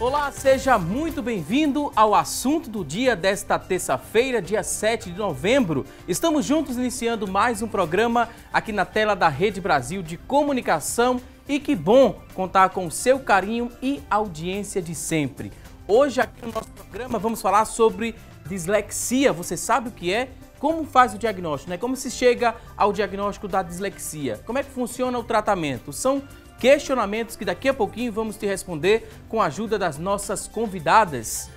Olá, seja muito bem-vindo ao assunto do dia desta terça-feira, dia 7 de novembro. Estamos juntos iniciando mais um programa aqui na tela da Rede Brasil de Comunicação e que bom contar com o seu carinho e audiência de sempre. Hoje aqui no nosso programa vamos falar sobre dislexia. Você sabe o que é? Como faz o diagnóstico, né? Como se chega ao diagnóstico da dislexia? Como é que funciona o tratamento? São questionamentos que daqui a pouquinho vamos te responder com a ajuda das nossas convidadas.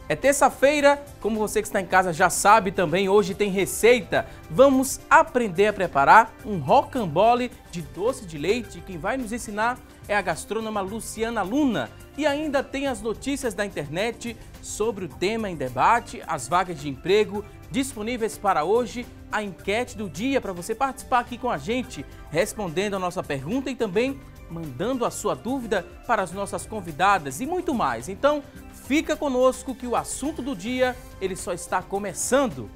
É terça-feira, como você que está em casa já sabe também, hoje tem receita. Vamos aprender a preparar um rocambole de doce de leite. Quem vai nos ensinar é a gastrônoma Luciana Luna. E ainda tem as notícias da internet sobre o tema em debate, as vagas de emprego disponíveis para hoje, a enquete do dia para você participar aqui com a gente, respondendo a nossa pergunta e também mandando a sua dúvida para as nossas convidadas e muito mais. Então, fica conosco que o assunto do dia, ele só está começando.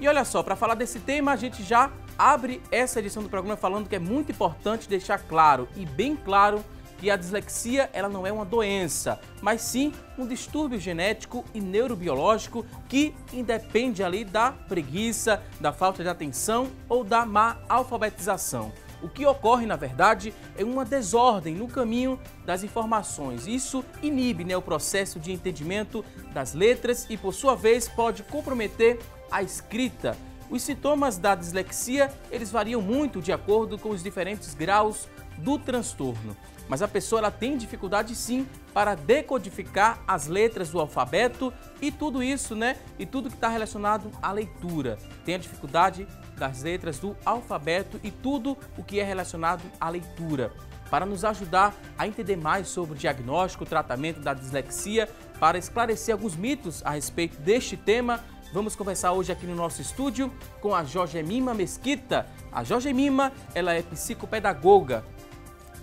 E olha só, para falar desse tema, a gente já abre essa edição do programa falando que é muito importante deixar claro e bem claro que a dislexia ela não é uma doença, mas sim um distúrbio genético e neurobiológico que independe ali da preguiça, da falta de atenção ou da má alfabetização. O que ocorre, na verdade, é uma desordem no caminho das informações. Isso inibe, né, o processo de entendimento das letras e, por sua vez, pode comprometer a escrita. Os sintomas da dislexia, eles variam muito de acordo com os diferentes graus do transtorno. Mas a pessoa ela tem dificuldade sim para decodificar as letras do alfabeto e tudo isso, né? E tudo que está relacionado à leitura. Tem a dificuldade das letras do alfabeto e tudo o que é relacionado à leitura. Para nos ajudar a entender mais sobre o diagnóstico, o tratamento da dislexia, para esclarecer alguns mitos a respeito deste tema, vamos conversar hoje aqui no nosso estúdio com a Jorgemima Mesquita. A Jorgemima, ela é psicopedagoga.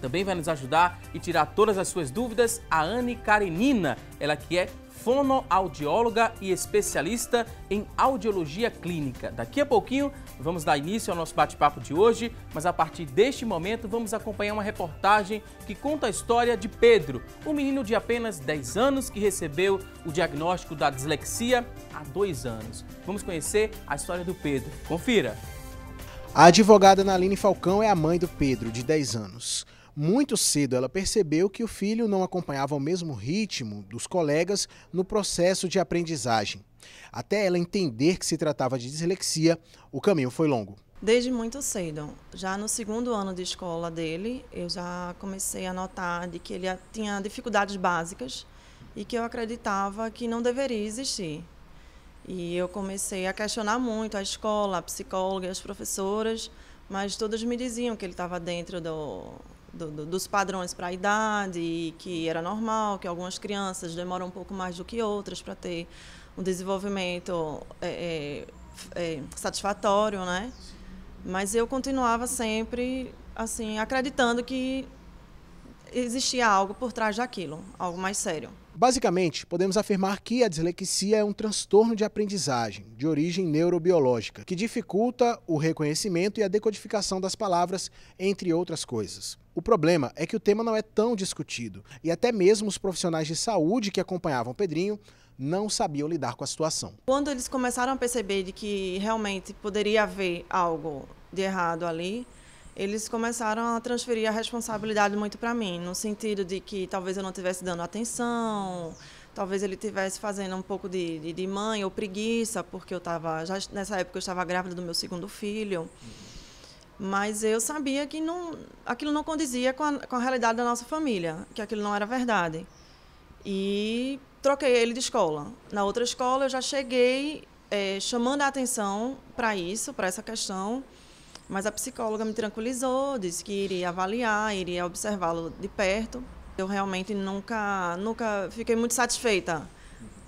Também vai nos ajudar e tirar todas as suas dúvidas a Anne Karenina, ela que é fonoaudióloga e especialista em audiologia clínica. Daqui a pouquinho vamos dar início ao nosso bate-papo de hoje, mas a partir deste momento vamos acompanhar uma reportagem que conta a história de Pedro, um menino de apenas 10 anos que recebeu o diagnóstico da dislexia há 2 anos. Vamos conhecer a história do Pedro. Confira! A advogada Naline Falcão é a mãe do Pedro, de 10 anos. Muito cedo ela percebeu que o filho não acompanhava o mesmo ritmo dos colegas no processo de aprendizagem. Até ela entender que se tratava de dislexia, o caminho foi longo. Desde muito cedo, já no 2º ano de escola dele, eu já comecei a notar de que ele tinha dificuldades básicas e que eu acreditava que não deveria existir. E eu comecei a questionar muito a escola, a psicóloga e as professoras, mas todas me diziam que ele estava dentro dos padrões para a idade, que era normal, que algumas crianças demoram um pouco mais do que outras para ter um desenvolvimento satisfatório, né? Mas eu continuava sempre assim, acreditando que existia algo por trás daquilo, algo mais sério. Basicamente, podemos afirmar que a dislexia é um transtorno de aprendizagem de origem neurobiológica, que dificulta o reconhecimento e a decodificação das palavras, entre outras coisas. O problema é que o tema não é tão discutido e até mesmo os profissionais de saúde que acompanhavam Pedrinho não sabiam lidar com a situação. Quando eles começaram a perceber de que realmente poderia haver algo de errado ali, eles começaram a transferir a responsabilidade muito para mim, no sentido de que talvez eu não estivesse dando atenção, talvez ele estivesse fazendo um pouco de mãe ou preguiça, porque nessa época eu estava grávida do meu 2º filho. Mas eu sabia que aquilo não condizia com a realidade da nossa família, que aquilo não era verdade. E troquei ele de escola. Na outra escola eu já cheguei chamando a atenção para isso, para essa questão, mas a psicóloga me tranquilizou, disse que iria avaliar, iria observá-lo de perto. Eu realmente nunca fiquei muito satisfeita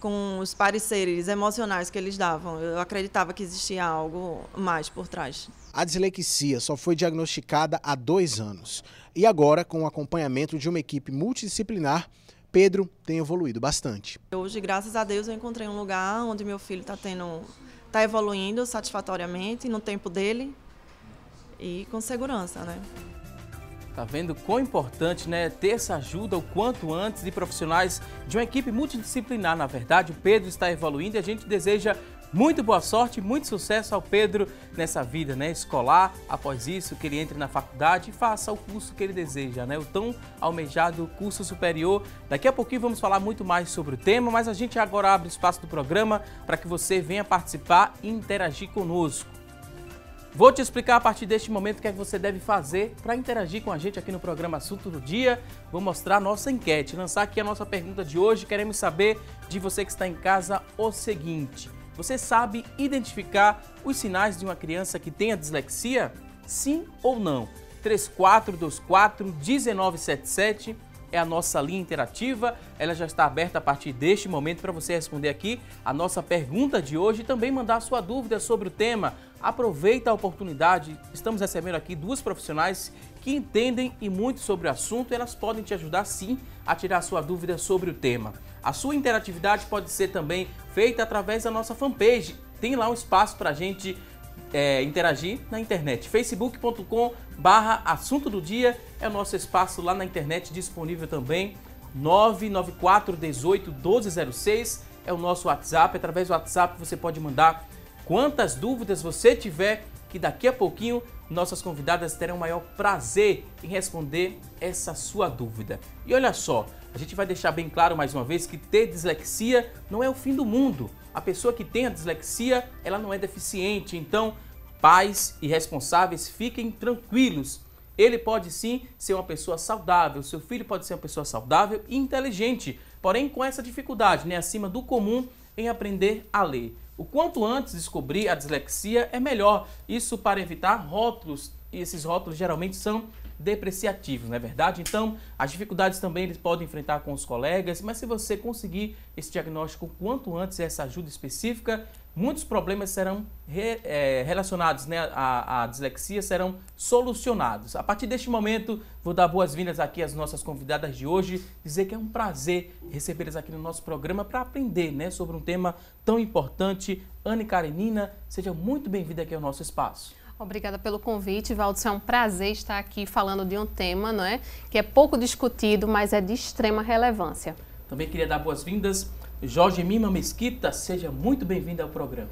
com os pareceres emocionais que eles davam. Eu acreditava que existia algo mais por trás. A dislexia só foi diagnosticada há 2 anos. E agora, com o acompanhamento de uma equipe multidisciplinar, Pedro tem evoluído bastante. Hoje, graças a Deus, eu encontrei um lugar onde meu filho está evoluindo satisfatoriamente no tempo dele e com segurança, né? Tá vendo quão importante, né, ter essa ajuda o quanto antes de profissionais de uma equipe multidisciplinar. Na verdade, o Pedro está evoluindo e a gente deseja muito boa sorte, muito sucesso ao Pedro nessa vida, né, escolar. Após isso, que ele entre na faculdade e faça o curso que ele deseja, né, o tão almejado curso superior. Daqui a pouquinho vamos falar muito mais sobre o tema, mas a gente agora abre o espaço do programa para que você venha participar e interagir conosco. Vou te explicar a partir deste momento o que é que você deve fazer para interagir com a gente aqui no programa Assunto do Dia. Vou mostrar a nossa enquete, lançar aqui a nossa pergunta de hoje. Queremos saber de você que está em casa o seguinte: você sabe identificar os sinais de uma criança que tenha dislexia? Sim ou não? 3424-1977 é a nossa linha interativa. Ela já está aberta a partir deste momento para você responder aqui a nossa pergunta de hoje e também mandar sua dúvida sobre o tema. Aproveita a oportunidade, estamos recebendo aqui duas profissionais que entendem e muito sobre o assunto e elas podem te ajudar sim a tirar sua dúvida sobre o tema. A sua interatividade pode ser também feita através da nossa fanpage. Tem lá um espaço para a gente interagir na internet. facebook.com/assunto do dia é o nosso espaço lá na internet, disponível também. 994181206 é o nosso WhatsApp. Através do WhatsApp você pode mandar quantas dúvidas você tiver, que daqui a pouquinho nossas convidadas terão o maior prazer em responder essa sua dúvida. E olha só, a gente vai deixar bem claro mais uma vez que ter dislexia não é o fim do mundo. A pessoa que tem a dislexia, ela não é deficiente, então pais e responsáveis fiquem tranquilos. Ele pode sim ser uma pessoa saudável, seu filho pode ser uma pessoa saudável e inteligente, porém com essa dificuldade, né, acima do comum em aprender a ler. O quanto antes descobrir a dislexia é melhor, isso para evitar rótulos, e esses rótulos geralmente são depreciativos, não é verdade? Então, as dificuldades também eles podem enfrentar com os colegas, mas se você conseguir esse diagnóstico quanto antes, essa ajuda específica, muitos problemas serão relacionados, né, à dislexia serão solucionados. A partir deste momento, vou dar boas-vindas aqui às nossas convidadas de hoje, dizer que é um prazer recebê-las aqui no nosso programa para aprender, né, sobre um tema tão importante. Anne Karenina, seja muito bem-vinda aqui ao nosso espaço. Obrigada pelo convite, Valdson. É um prazer estar aqui falando de um tema, não é, que é pouco discutido, mas é de extrema relevância. Também queria dar boas-vindas Jorgemima Mesquita, seja muito bem-vinda ao programa.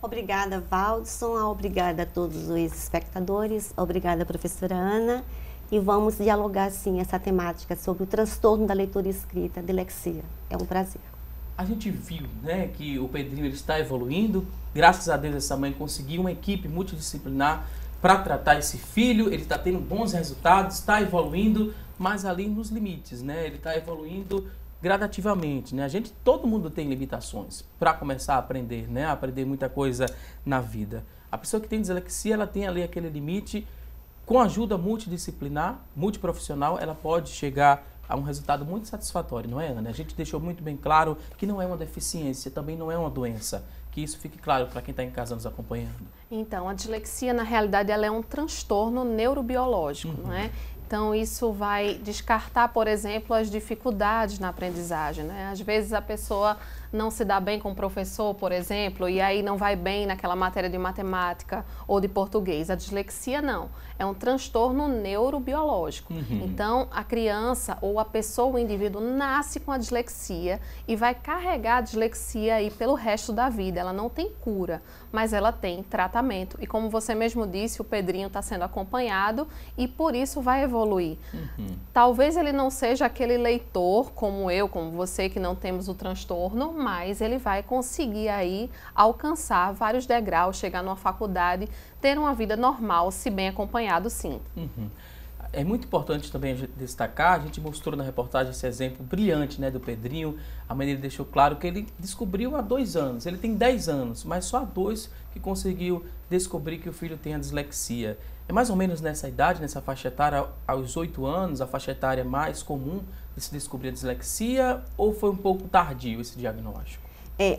Obrigada, Valdson, obrigada a todos os espectadores, obrigada, professora Ana. E vamos dialogar, sim, essa temática sobre o transtorno da leitura e escrita, dislexia. É um prazer. A gente viu, né, que o Pedrinho ele está evoluindo. Graças a Deus essa mãe conseguiu uma equipe multidisciplinar para tratar esse filho. Ele está tendo bons resultados, está evoluindo, mas ali nos limites, né? Ele está evoluindo gradativamente, né? Todo mundo tem limitações para começar a aprender, né? A aprender muita coisa na vida. A pessoa que tem dislexia, ela tem ali aquele limite. Com ajuda multidisciplinar, multiprofissional, ela pode chegar a um resultado muito satisfatório, não é, Ana? A gente deixou muito bem claro que não é uma deficiência, também não é uma doença. Que isso fique claro para quem está em casa nos acompanhando. Então, a dislexia, na realidade, ela é um transtorno neurobiológico, não é? Então, isso vai descartar, por exemplo, as dificuldades na aprendizagem, né? Às vezes a pessoa não se dá bem com o professor, por exemplo, e aí não vai bem naquela matéria de matemática ou de português. A dislexia não, é um transtorno neurobiológico. Então, a criança ou a pessoa, o indivíduo, nasce com a dislexia e vai carregar a dislexia aí pelo resto da vida. Ela não tem cura, mas ela tem tratamento. E como você mesmo disse, o Pedrinho está sendo acompanhado e por isso vai evoluir. Talvez ele não seja aquele leitor como eu, como você, que não temos o transtorno, mas ele vai conseguir aí alcançar vários degraus, chegar numa faculdade, ter uma vida normal, se bem acompanhado, sim. É muito importante também destacar, a gente mostrou na reportagem esse exemplo brilhante, né, do Pedrinho. A mãe dele deixou claro que ele descobriu há 2 anos, ele tem 10 anos, mas só há 2 que conseguiu descobrir que o filho tem a dislexia. É mais ou menos nessa idade, nessa faixa etária, aos 8 anos, a faixa etária mais comum de se descobrir a dislexia, ou foi um pouco tardio esse diagnóstico?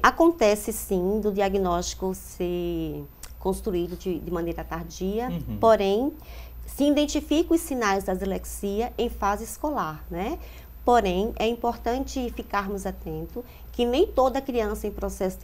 Acontece sim do diagnóstico ser construído de maneira tardia, porém se identifica os sinais da dislexia em fase escolar, né? Porém, é importante ficarmos atentos que nem toda criança em processo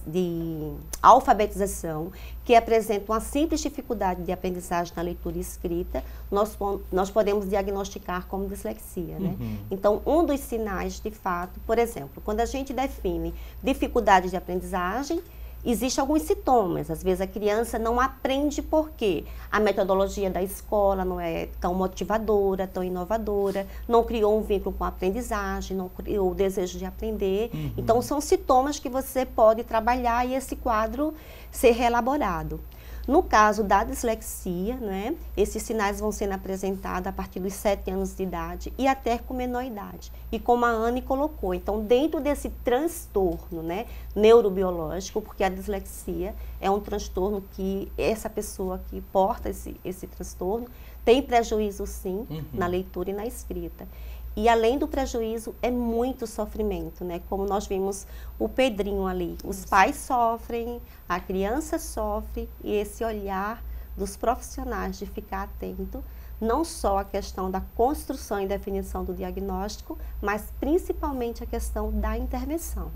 de alfabetização, que apresenta uma simples dificuldade de aprendizagem na leitura e escrita, nós podemos diagnosticar como dislexia, né? Então, um dos sinais, de fato, por exemplo, quando a gente define dificuldade de aprendizagem, existem alguns sintomas. Às vezes a criança não aprende porque a metodologia da escola não é tão motivadora, tão inovadora, não criou um vínculo com a aprendizagem, não criou o desejo de aprender. Então, são sintomas que você pode trabalhar e esse quadro ser reelaborado. No caso da dislexia, né, esses sinais vão sendo apresentados a partir dos 7 anos de idade e até com menor idade. E como a Anne colocou, então dentro desse transtorno, né, neurobiológico, porque a dislexia é um transtorno que essa pessoa que porta esse transtorno tem prejuízo sim na leitura e na escrita. E além do prejuízo, é muito sofrimento, né? Como nós vimos o Pedrinho ali. Os pais sofrem, a criança sofre, e esse olhar dos profissionais de ficar atento, não só a questão da construção e definição do diagnóstico, mas principalmente a questão da intervenção.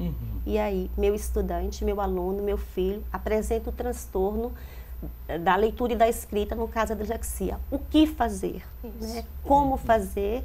E aí, meu estudante, meu aluno, meu filho, apresenta o transtorno da leitura e da escrita, no caso da dislexia. O que fazer? Né? Como fazer?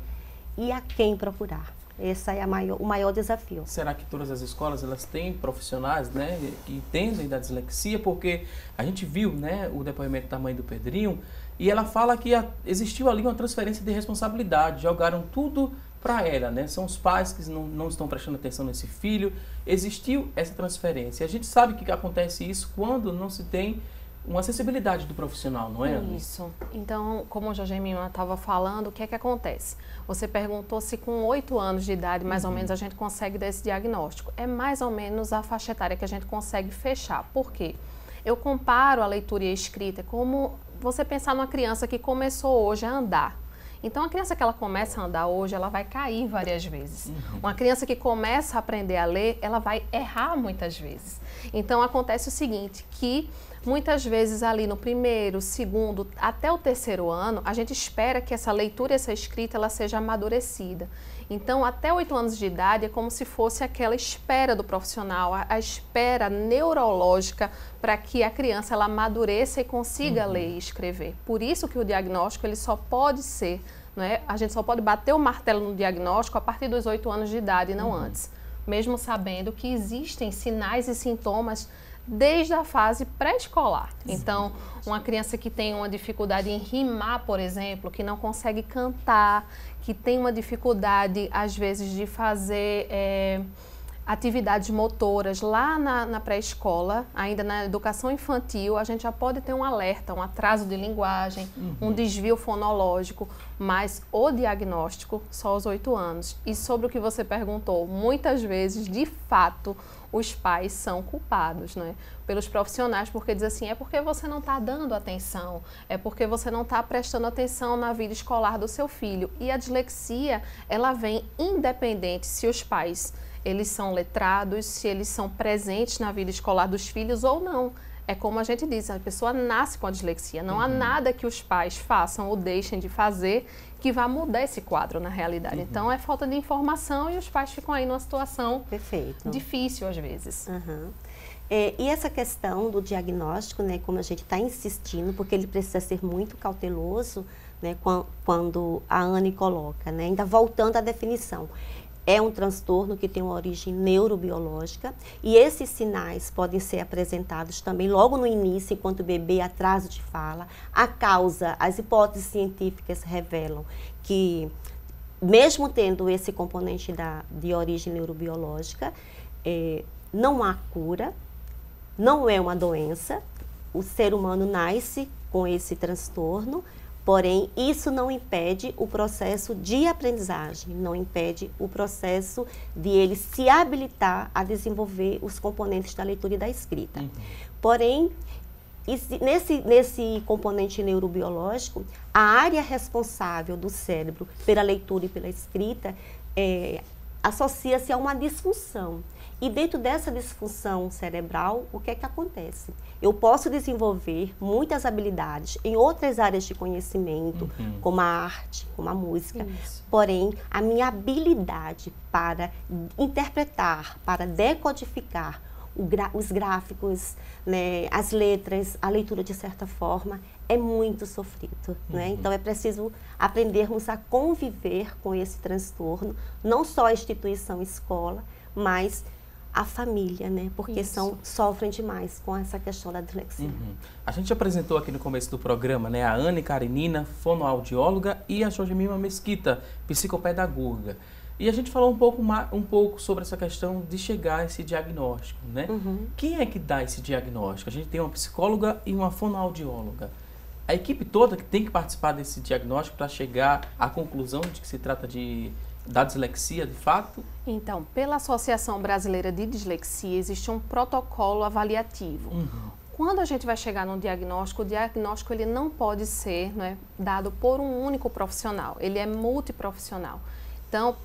E a quem procurar. Esse é o maior desafio. Será que todas as escolas elas têm profissionais, né, que entendem da dislexia? Porque a gente viu, né, o depoimento da mãe do Pedrinho e ela fala que existiu ali uma transferência de responsabilidade, jogaram tudo para ela, né? São os pais que não estão prestando atenção nesse filho. Existiu essa transferência. A gente sabe que acontece isso quando não se tem uma acessibilidade do profissional, não é? Isso. Então, como o Jorge Mima estava falando, o que é que acontece? Você perguntou se com 8 anos de idade, mais ou menos, a gente consegue dar esse diagnóstico. É mais ou menos a faixa etária que a gente consegue fechar. Por quê? Eu comparo a leitura e a escrita como você pensar numa criança que começou hoje a andar. Então, a criança que ela começa a andar hoje, ela vai cair várias vezes. Uma criança que começa a aprender a ler, ela vai errar muitas vezes. Então, acontece o seguinte, que muitas vezes ali no primeiro, segundo, até o terceiro ano, a gente espera que essa leitura e essa escrita ela seja amadurecida. Então, até 8 anos de idade é como se fosse aquela espera do profissional, a espera neurológica para que a criança ela amadureça e consiga ler e escrever. Por isso que o diagnóstico ele só pode ser, não é? A gente só pode bater o martelo no diagnóstico a partir dos 8 anos de idade e não antes. Mesmo sabendo que existem sinais e sintomas desde a fase pré-escolar. Então, uma criança que tem uma dificuldade em rimar, por exemplo, que não consegue cantar, que tem uma dificuldade, às vezes, de fazer atividades motoras lá na pré-escola, ainda na educação infantil, a gente já pode ter um alerta, um atraso de linguagem, um desvio fonológico, mas o diagnóstico só aos 8 anos. E sobre o que você perguntou, muitas vezes, de fato, os pais são culpados, né, pelos profissionais, porque diz assim, é porque você não está dando atenção, é porque você não está prestando atenção na vida escolar do seu filho. E a dislexia, ela vem independente se os pais eles são letrados, se eles são presentes na vida escolar dos filhos ou não. É como a gente diz, a pessoa nasce com a dislexia. Não há nada que os pais façam ou deixem de fazer que vá mudar esse quadro na realidade. Então, é falta de informação e os pais ficam aí numa situação difícil às vezes. E essa questão do diagnóstico, né, como a gente está insistindo, porque ele precisa ser muito cauteloso, né, quando a Anne coloca, né, ainda voltando à definição. É um transtorno que tem uma origem neurobiológica e esses sinais podem ser apresentados também logo no início, enquanto o bebê atraso de fala. A causa, as hipóteses científicas revelam que, mesmo tendo esse componente de origem neurobiológica, não há cura, não é uma doença, o ser humano nasce com esse transtorno. Porém, isso não impede o processo de aprendizagem, não impede o processo de ele se habilitar a desenvolver os componentes da leitura e da escrita. Porém, nesse componente neurobiológico, a área responsável do cérebro pela leitura e pela escrita associa-se a uma disfunção. E dentro dessa disfunção cerebral, o que é que acontece? Eu posso desenvolver muitas habilidades em outras áreas de conhecimento, como a arte, como a música. Isso. Porém, a minha habilidade para interpretar, para decodificar os gráficos, né, as letras, a leitura de certa forma, é muito sofrido. Né? Então, é preciso aprendermos a conviver com esse transtorno, não só a instituição escola, mas a família, né? Porque sofrem demais com essa questão da dislexia. A gente apresentou aqui no começo do programa, né, a Anne Karenina, fonoaudióloga, e a Jorgemima Mesquita, psicopedagoga. E a gente falou um pouco sobre essa questão de chegar a esse diagnóstico, né? Quem é que dá esse diagnóstico? A gente tem uma psicóloga e uma fonoaudióloga. A equipe toda que tem que participar desse diagnóstico para chegar à conclusão de que se trata da dislexia, de fato? Então, pela Associação Brasileira de Dislexia, existe um protocolo avaliativo. Quando a gente vai chegar num diagnóstico, o diagnóstico ele não pode ser, né, dado por um único profissional, ele é multiprofissional. Então,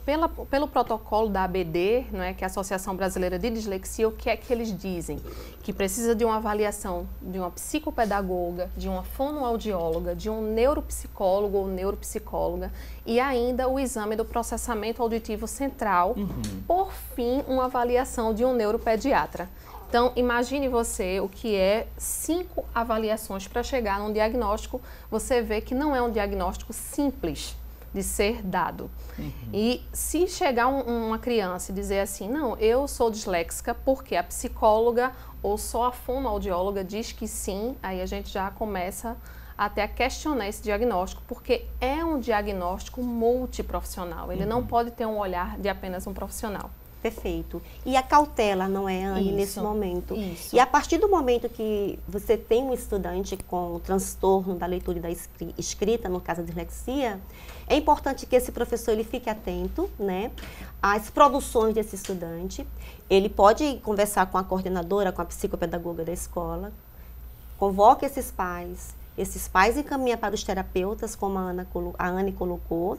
pelo protocolo da ABD, né, que é a Associação Brasileira de Dislexia, o que é que eles dizem? Que precisa de uma avaliação de uma psicopedagoga, de uma fonoaudióloga, de um neuropsicólogo ou neuropsicóloga e ainda o exame do processamento auditivo central, por fim, uma avaliação de um neuropediatra. Então, imagine você o que é 5 avaliações para chegar num diagnóstico. Você vê que não é um diagnóstico simples de ser dado. E se chegar uma criança e dizer assim, não, eu sou disléxica porque a psicóloga ou só a fonoaudióloga diz que sim, aí a gente já começa até a questionar esse diagnóstico, porque é um diagnóstico multiprofissional, ele não pode ter um olhar de apenas um profissional. Perfeito. E a cautela, não é, Anne, nesse momento? Isso. E a partir do momento que você tem um estudante com transtorno da leitura e da escrita, no caso da dislexia, é importante que esse professor ele fique atento, né, às produções desse estudante. Ele pode conversar com a coordenadora, com a psicopedagoga da escola, convoca esses pais encaminha para os terapeutas, como a Anne colocou.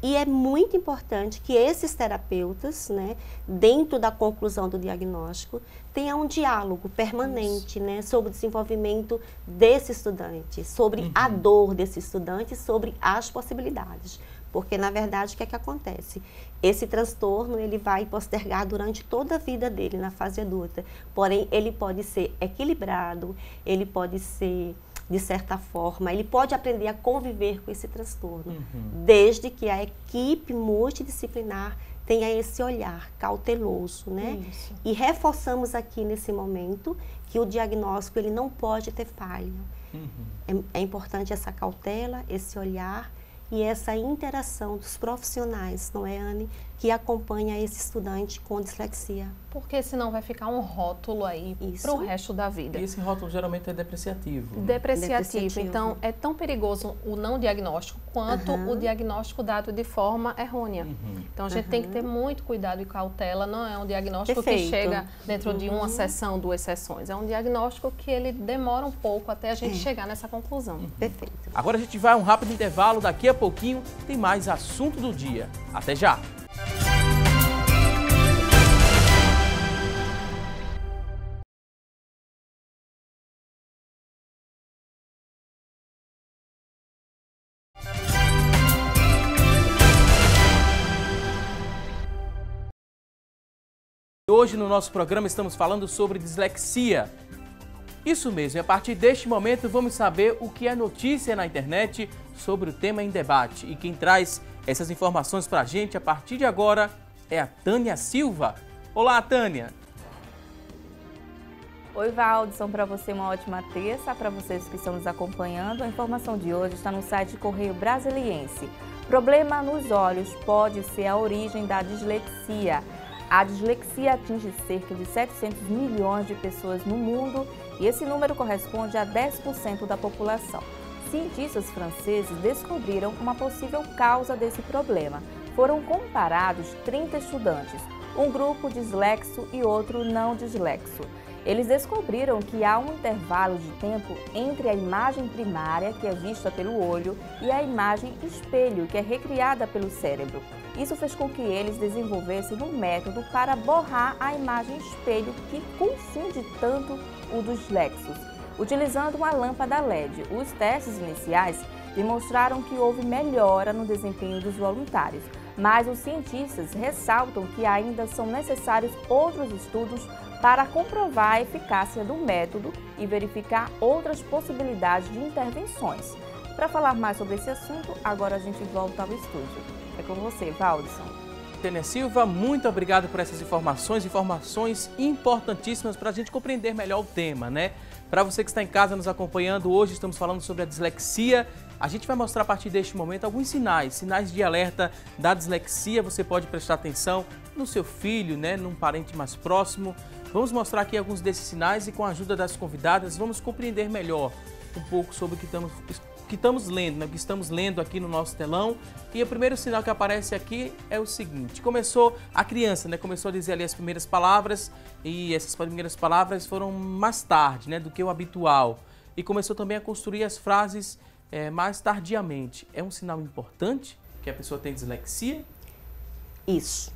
E é muito importante que esses terapeutas, né, dentro da conclusão do diagnóstico, tenham um diálogo permanente, né, sobre o desenvolvimento desse estudante, sobre a dor desse estudante, sobre as possibilidades. Porque, na verdade, o que é que acontece? Esse transtorno ele vai postergar durante toda a vida dele, na fase adulta. Porém, ele pode ser equilibrado, ele pode ser, de certa forma, ele pode aprender a conviver com esse transtorno, desde que a equipe multidisciplinar tenha esse olhar cauteloso, né? Isso. E reforçamos aqui nesse momento que o diagnóstico ele não pode ter falha. É importante essa cautela, esse olhar e essa interação dos profissionais, não é, Anne, que acompanha esse estudante com dislexia. Porque senão vai ficar um rótulo aí para o resto da vida. E esse rótulo geralmente é depreciativo. Depreciativo. Então, é tão perigoso o não diagnóstico quanto o diagnóstico dado de forma errônea. Então, a gente tem que ter muito cuidado e cautela. Não é um diagnóstico que chega dentro de uma sessão, 2 sessões. É um diagnóstico que ele demora um pouco até a gente chegar nessa conclusão. Perfeito. Agora a gente vai a um rápido intervalo. Daqui a pouquinho tem mais assunto do dia. Até já! Hoje no nosso programa estamos falando sobre dislexia. Isso mesmo, e a partir deste momento vamos saber o que é notícia na internet sobre o tema em debate. E quem traz essas informações para a gente a partir de agora é a Tânia Silva. Olá, Tânia! Oi, Valdson, para você uma ótima terça. Para vocês que estão nos acompanhando, a informação de hoje está no site Correio Brasiliense. Problema nos olhos pode ser a origem da dislexia. A dislexia atinge cerca de 700 milhões de pessoas no mundo e esse número corresponde a 10% da população. Cientistas franceses descobriram uma possível causa desse problema. Foram comparados 30 estudantes, um grupo dislexo e outro não dislexo. Eles descobriram que há um intervalo de tempo entre a imagem primária, que é vista pelo olho, e a imagem espelho, que é recriada pelo cérebro. Isso fez com que eles desenvolvessem um método para borrar a imagem espelho que confunde tanto o dos dislexos, utilizando uma lâmpada LED. Os testes iniciais demonstraram que houve melhora no desempenho dos voluntários, mas os cientistas ressaltam que ainda são necessários outros estudos para comprovar a eficácia do método e verificar outras possibilidades de intervenções. Para falar mais sobre esse assunto, agora a gente volta ao estúdio. É com você, Valdson. Tênia Silva, muito obrigado por essas informações importantíssimas para a gente compreender melhor o tema, né? Para você que está em casa nos acompanhando, hoje estamos falando sobre a dislexia. A gente vai mostrar a partir deste momento alguns sinais de alerta da dislexia. Você pode prestar atenção no seu filho, né, num parente mais próximo. Vamos mostrar aqui alguns desses sinais e com a ajuda das convidadas vamos compreender melhor um pouco sobre o que estamos lendo, né, o que estamos lendo aqui no nosso telão. E o primeiro sinal que aparece aqui é o seguinte: começou a criança, né, começou a dizer ali as primeiras palavras, e essas primeiras palavras foram mais tarde, né, do que o habitual. E começou também a construir as frases mais tardiamente. É um sinal importante que a pessoa tem dislexia? Isso.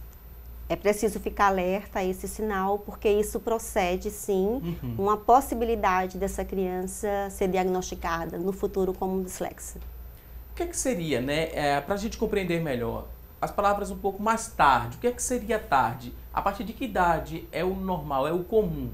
É preciso ficar alerta a esse sinal, porque isso procede, sim, uma possibilidade dessa criança ser diagnosticada no futuro como dislexia. O que seria, né, para a gente compreender melhor, as palavras um pouco mais tarde? O que seria tarde? A partir de que idade é o normal, é o comum?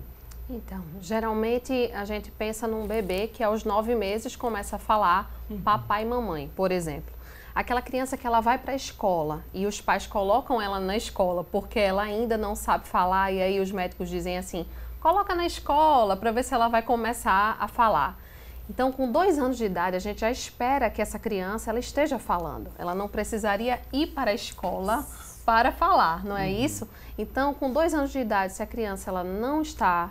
Então, geralmente a gente pensa num bebê que aos 9 meses começa a falar papai e mamãe, por exemplo. Aquela criança que ela vai para a escola e os pais colocam ela na escola porque ela ainda não sabe falar, e aí os médicos dizem assim, coloca na escola para ver se ela vai começar a falar. Então, com 2 anos de idade, a gente já espera que essa criança ela esteja falando. Ela não precisaria ir para a escola para falar, não é isso? Então, com 2 anos de idade, se a criança ela não está,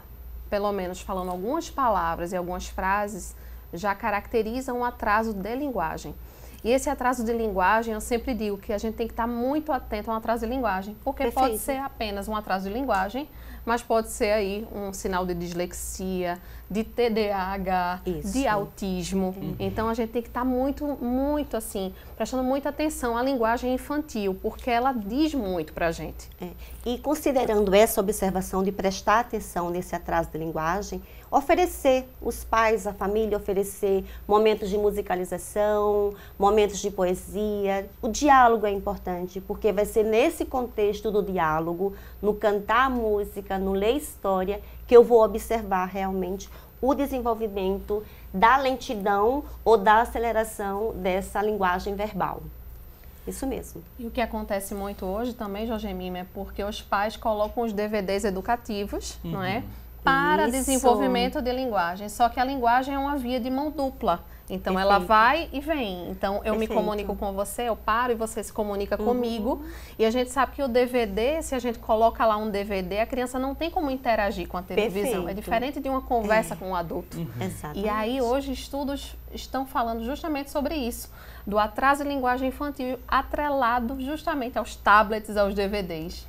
pelo menos, falando algumas palavras e algumas frases, já caracteriza um atraso de linguagem. E esse atraso de linguagem, eu sempre digo que a gente tem que estar muito atento a um atraso de linguagem, porque Perfeito. Pode ser apenas um atraso de linguagem, mas pode ser aí um sinal de dislexia, de TDAH, Isso. de autismo. Então, a gente tem que estar muito assim, prestando muita atenção à linguagem infantil, porque ela diz muito pra gente. E considerando essa observação de prestar atenção nesse atraso de linguagem, oferecer, os pais, a família, oferecer momentos de musicalização, momentos de poesia. O diálogo é importante, porque vai ser nesse contexto do diálogo, no cantar música, no ler história, que eu vou observar realmente o desenvolvimento da lentidão ou da aceleração dessa linguagem verbal. Isso mesmo. E o que acontece muito hoje também, Jorgemima, é porque os pais colocam os DVDs educativos, não é? Para Isso. desenvolvimento de linguagem. Só que a linguagem é uma via de mão dupla. Então, Perfeito. ela vai e vem. Então, eu me Perfeito. comunico com você, eu paro e você se comunica comigo. E a gente sabe que o DVD, se a gente coloca lá um DVD, a criança não tem como interagir com a televisão. Perfeito. É diferente de uma conversa com um adulto. Exatamente. E aí, hoje, estudos estão falando justamente sobre isso. Do atraso de linguagem infantil atrelado justamente aos tablets, aos DVDs.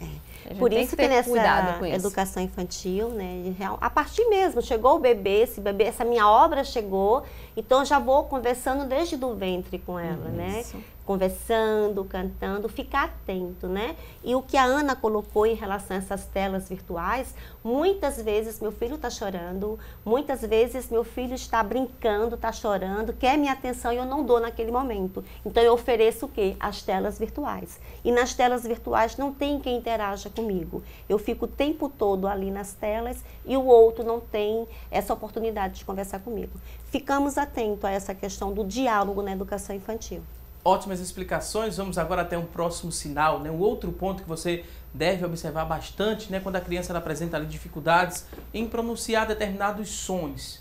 Por isso que nessa cuidado com isso. educação infantil, né, a partir mesmo, chegou o bebê, essa minha obra chegou, então já vou conversando desde do ventre com ela, né? Conversando, cantando, ficar atento, né? E o que a Ana colocou em relação a essas telas virtuais, muitas vezes meu filho está chorando, muitas vezes meu filho está brincando, está chorando, quer minha atenção e eu não dou naquele momento. Então eu ofereço o quê? As telas virtuais. E nas telas virtuais não tem quem interaja comigo. Eu fico o tempo todo ali nas telas e o outro não tem essa oportunidade de conversar comigo. Ficamos atentos a essa questão do diálogo na educação infantil. Ótimas explicações. Vamos agora até um próximo sinal, né? Um outro ponto que você deve observar bastante, né? Quando a criança ela apresenta ali dificuldades em pronunciar determinados sons.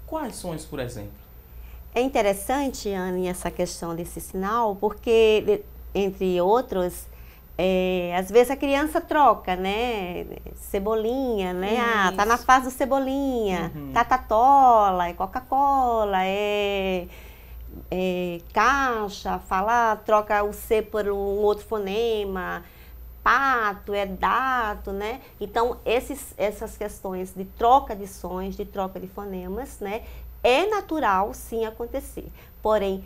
Quais sons, por exemplo? É interessante, Anne, essa questão desse sinal, porque, entre outros, às vezes a criança troca, né? Cebolinha, né? Isso. Ah, tá na fase do cebolinha. Catatola, é Coca-Cola, caixa, falar, troca o C por um outro fonema, pato, é dato, né? Então, essas questões de troca de sons, de troca de fonemas, né? É natural, sim, acontecer. Porém,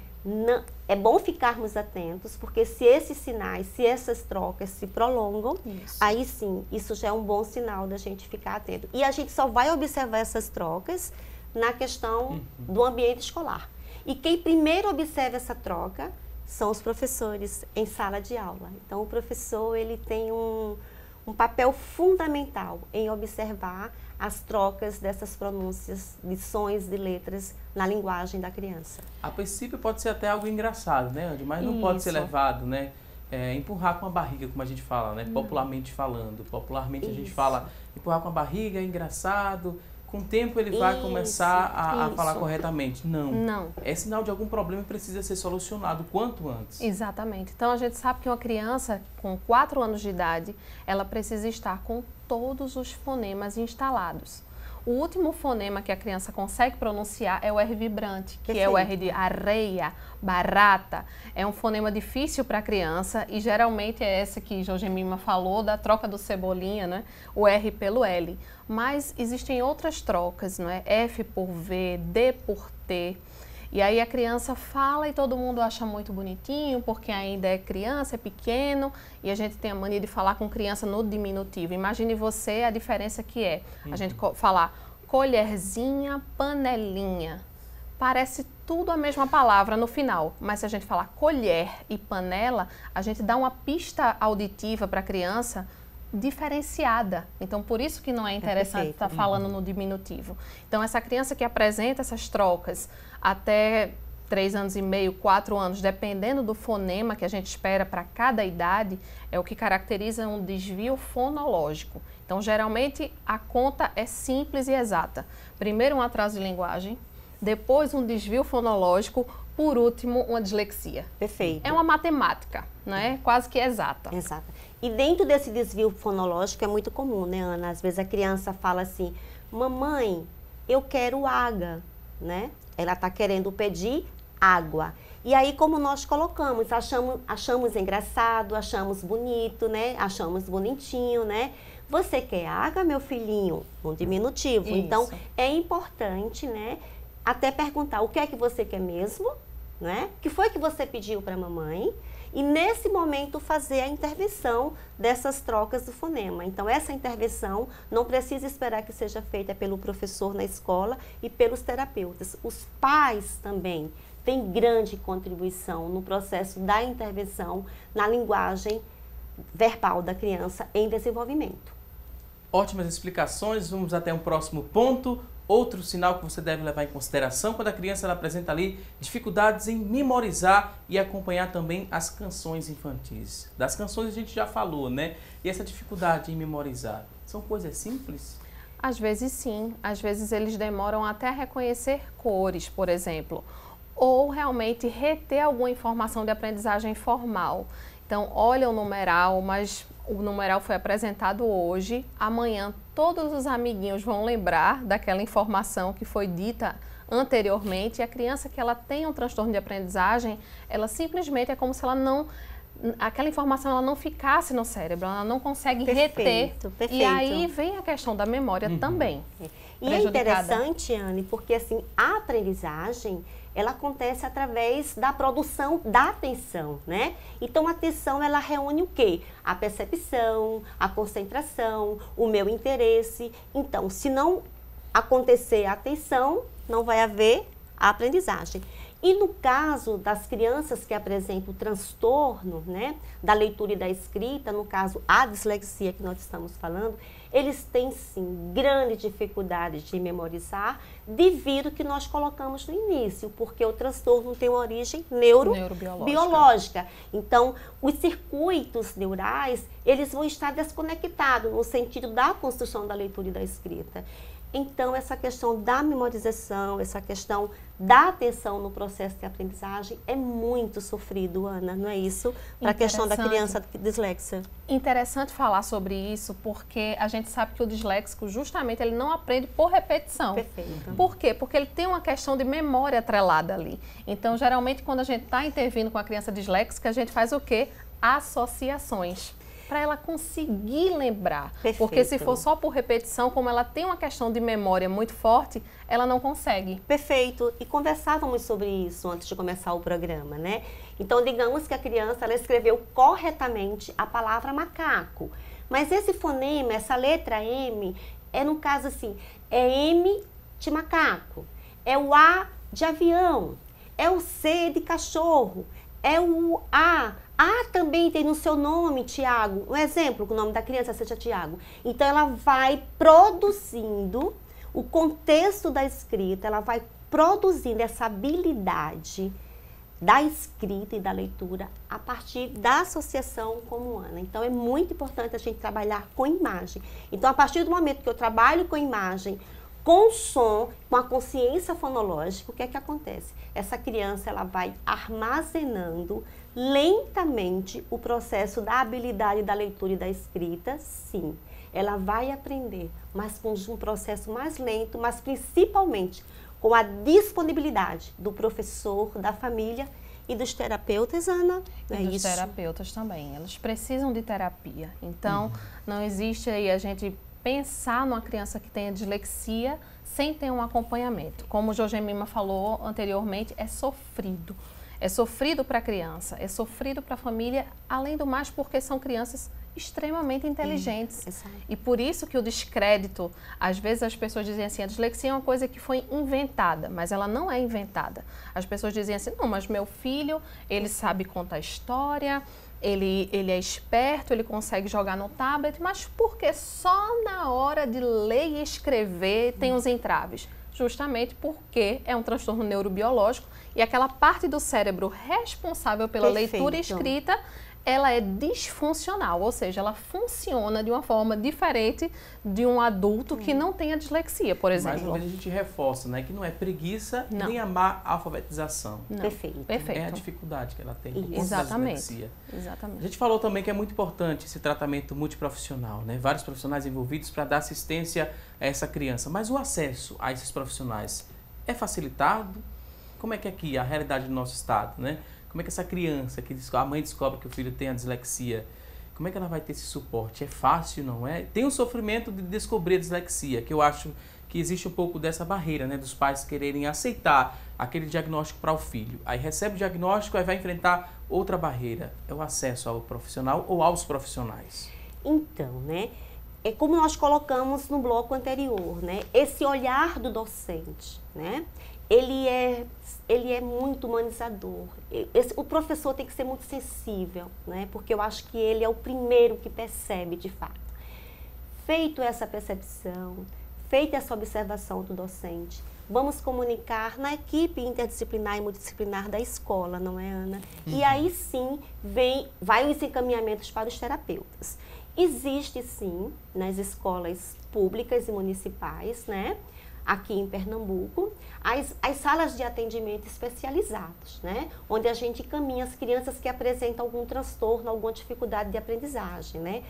é bom ficarmos atentos, porque se esses sinais, se essas trocas se prolongam, aí sim, isso já é um bom sinal da gente ficar atento. E a gente só vai observar essas trocas na questão do ambiente escolar. E quem primeiro observa essa troca são os professores em sala de aula. Então, o professor ele tem um papel fundamental em observar as trocas dessas pronúncias de sons, de letras na linguagem da criança. A princípio pode ser até algo engraçado, né, Andy? Mas não pode ser levado, né? Empurrar com a barriga, como a gente fala, né? Popularmente falando. Popularmente a gente fala empurrar com a barriga é engraçado. Com o tempo ele vai começar a falar corretamente. Não. É sinal de algum problema e precisa ser solucionado o quanto antes. Exatamente. Então a gente sabe que uma criança com 4 anos de idade, ela precisa estar com todos os fonemas instalados. O último fonema que a criança consegue pronunciar é o R vibrante, que é o R de areia, barata. É um fonema difícil para a criança e geralmente é essa que Josemima falou, da troca do cebolinha, né? O R pelo L. Mas existem outras trocas, não é? F por V, D por T. E aí a criança fala e todo mundo acha muito bonitinho, porque ainda é criança, é pequeno, e a gente tem a mania de falar com criança no diminutivo. Imagine você a diferença que é a gente falar colherzinha, panelinha. Parece tudo a mesma palavra no final, mas se a gente falar colher e panela, a gente dá uma pista auditiva para a criança diferenciada. Então, por isso que não é interessante estar falando no diminutivo. Então, essa criança que apresenta essas trocas até 3 anos e meio, 4 anos, dependendo do fonema que a gente espera para cada idade, é o que caracteriza um desvio fonológico. Então, geralmente, a conta é simples e exata. Primeiro, um atraso de linguagem, depois um desvio fonológico, por último, uma dislexia. Perfeito. É uma matemática, né? Quase que exata. Exato. E dentro desse desvio fonológico é muito comum, né, Ana? Às vezes a criança fala assim, mamãe, eu quero água, né? Ela está querendo pedir água. E aí, como nós colocamos, achamos engraçado, achamos bonito, né? Achamos bonitinho, né? Você quer água, meu filhinho? Um diminutivo. Isso. Então, é importante, né? Até perguntar o que é que você quer mesmo, né? O que foi que você pediu para a mamãe? E nesse momento fazer a intervenção dessas trocas do fonema. Então essa intervenção não precisa esperar que seja feita pelo professor na escola e pelos terapeutas. Os pais também têm grande contribuição no processo da intervenção na linguagem verbal da criança em desenvolvimento. Ótimas explicações, vamos até um próximo ponto. Outro sinal que você deve levar em consideração quando a criança ela apresenta ali dificuldades em memorizar e acompanhar também as canções infantis. Das canções a gente já falou, né? E essa dificuldade em memorizar, são coisas simples? Às vezes sim, às vezes eles demoram até a reconhecer cores, por exemplo, ou realmente reter alguma informação de aprendizagem formal. Então, olha o numeral, mas o numeral foi apresentado hoje, amanhã todos os amiguinhos vão lembrar daquela informação que foi dita anteriormente, e a criança que ela tem um transtorno de aprendizagem, ela simplesmente é como se ela não, aquela informação ela não ficasse no cérebro, ela não consegue reter. Perfeito. E aí vem a questão da memória também. E é interessante, Anne, porque assim, a aprendizagem, ela acontece através da produção da atenção, né? Então, a atenção, ela reúne o quê? A percepção, a concentração, o meu interesse. Então, se não acontecer a atenção, não vai haver a aprendizagem. E no caso das crianças que apresentam o transtorno, né, da leitura e da escrita, no caso a dislexia que nós estamos falando, eles têm sim grande dificuldade de memorizar devido ao que nós colocamos no início, porque o transtorno tem uma origem neurobiológica. Então, os circuitos neurais, eles vão estar desconectados no sentido da construção da leitura e da escrita. Então, essa questão da memorização, essa questão da atenção no processo de aprendizagem é muito sofrido, Ana, não é isso? Para a questão da criança dislexa. Interessante falar sobre isso, porque a gente sabe que o disléxico, justamente, ele não aprende por repetição. Perfeito. Por quê? Porque ele tem uma questão de memória atrelada ali. Então, geralmente, quando a gente está intervindo com a criança disléxica, a gente faz o quê? Associações. para ela conseguir lembrar. Perfeito. Porque se for só por repetição, como ela tem uma questão de memória muito forte, ela não consegue. Perfeito. E conversávamos sobre isso antes de começar o programa, né? Então, digamos que a criança ela escreveu corretamente a palavra macaco. Mas esse fonema, essa letra M, é no caso assim, é M de macaco, é o A de avião, é o C de cachorro, é o A. A também tem no seu nome, Tiago. Um exemplo, que o nome da criança seja Tiago. Então, ela vai produzindo o contexto da escrita, ela vai produzindo essa habilidade da escrita e da leitura a partir da associação como Ana. Então, é muito importante a gente trabalhar com imagem. Então, a partir do momento que eu trabalho com imagem, com som, com a consciência fonológica, o que é que acontece? Essa criança ela vai armazenando lentamente o processo da habilidade da leitura e da escrita, sim. Ela vai aprender, mas com um processo mais lento, mas principalmente com a disponibilidade do professor, da família e dos terapeutas, Ana. E dos terapeutas também. Elas precisam de terapia. Então, não existe aí a gente pensar numa criança que tenha dislexia sem ter um acompanhamento. Como o Josemima falou anteriormente, é sofrido. É sofrido para a criança, é sofrido para a família, além do mais porque são crianças extremamente inteligentes. E por isso que o descrédito, às vezes as pessoas dizem assim, a dislexia é uma coisa que foi inventada, mas ela não é inventada. As pessoas dizem assim, não, mas meu filho, ele sabe contar história, ele é esperto, ele consegue jogar no tablet, mas por que só na hora de ler e escrever tem os entraves? Justamente porque é um transtorno neurobiológico e aquela parte do cérebro responsável pela leitura e escrita, ela é disfuncional, ou seja, ela funciona de uma forma diferente de um adulto que não tem a dislexia, por exemplo. Mais uma vez a gente reforça, né, que não é preguiça nem a má alfabetização. Não. Perfeito. Perfeito. É a dificuldade que ela tem por conta Exatamente. da dislexia. Exatamente. A gente falou também que é muito importante esse tratamento multiprofissional, né? Vários profissionais envolvidos para dar assistência a essa criança. Mas o acesso a esses profissionais é facilitado? Como é que é aqui a realidade do nosso estado, né? Como é que essa criança, que a mãe descobre que o filho tem a dislexia, como é que ela vai ter esse suporte? É fácil, não é? Tem o sofrimento de descobrir a dislexia, que eu acho que existe um pouco dessa barreira, né? Dos pais quererem aceitar aquele diagnóstico para o filho. Aí recebe o diagnóstico, aí vai enfrentar outra barreira. É o acesso ao profissional ou aos profissionais? Então, né? É como nós colocamos no bloco anterior, né? Esse olhar do docente, né? Ele é muito humanizador. O professor tem que ser muito sensível, né? Porque eu acho que ele é o primeiro que percebe de fato. Feito essa percepção, feita essa observação do docente, vamos comunicar na equipe interdisciplinar e multidisciplinar da escola, não é, Ana? E aí sim vai os encaminhamentos para os terapeutas. Existe sim nas escolas públicas e municipais, né? Aqui em Pernambuco, as salas de atendimento especializados, né? Onde a gente encaminha as crianças que apresentam algum transtorno, alguma dificuldade de aprendizagem, né?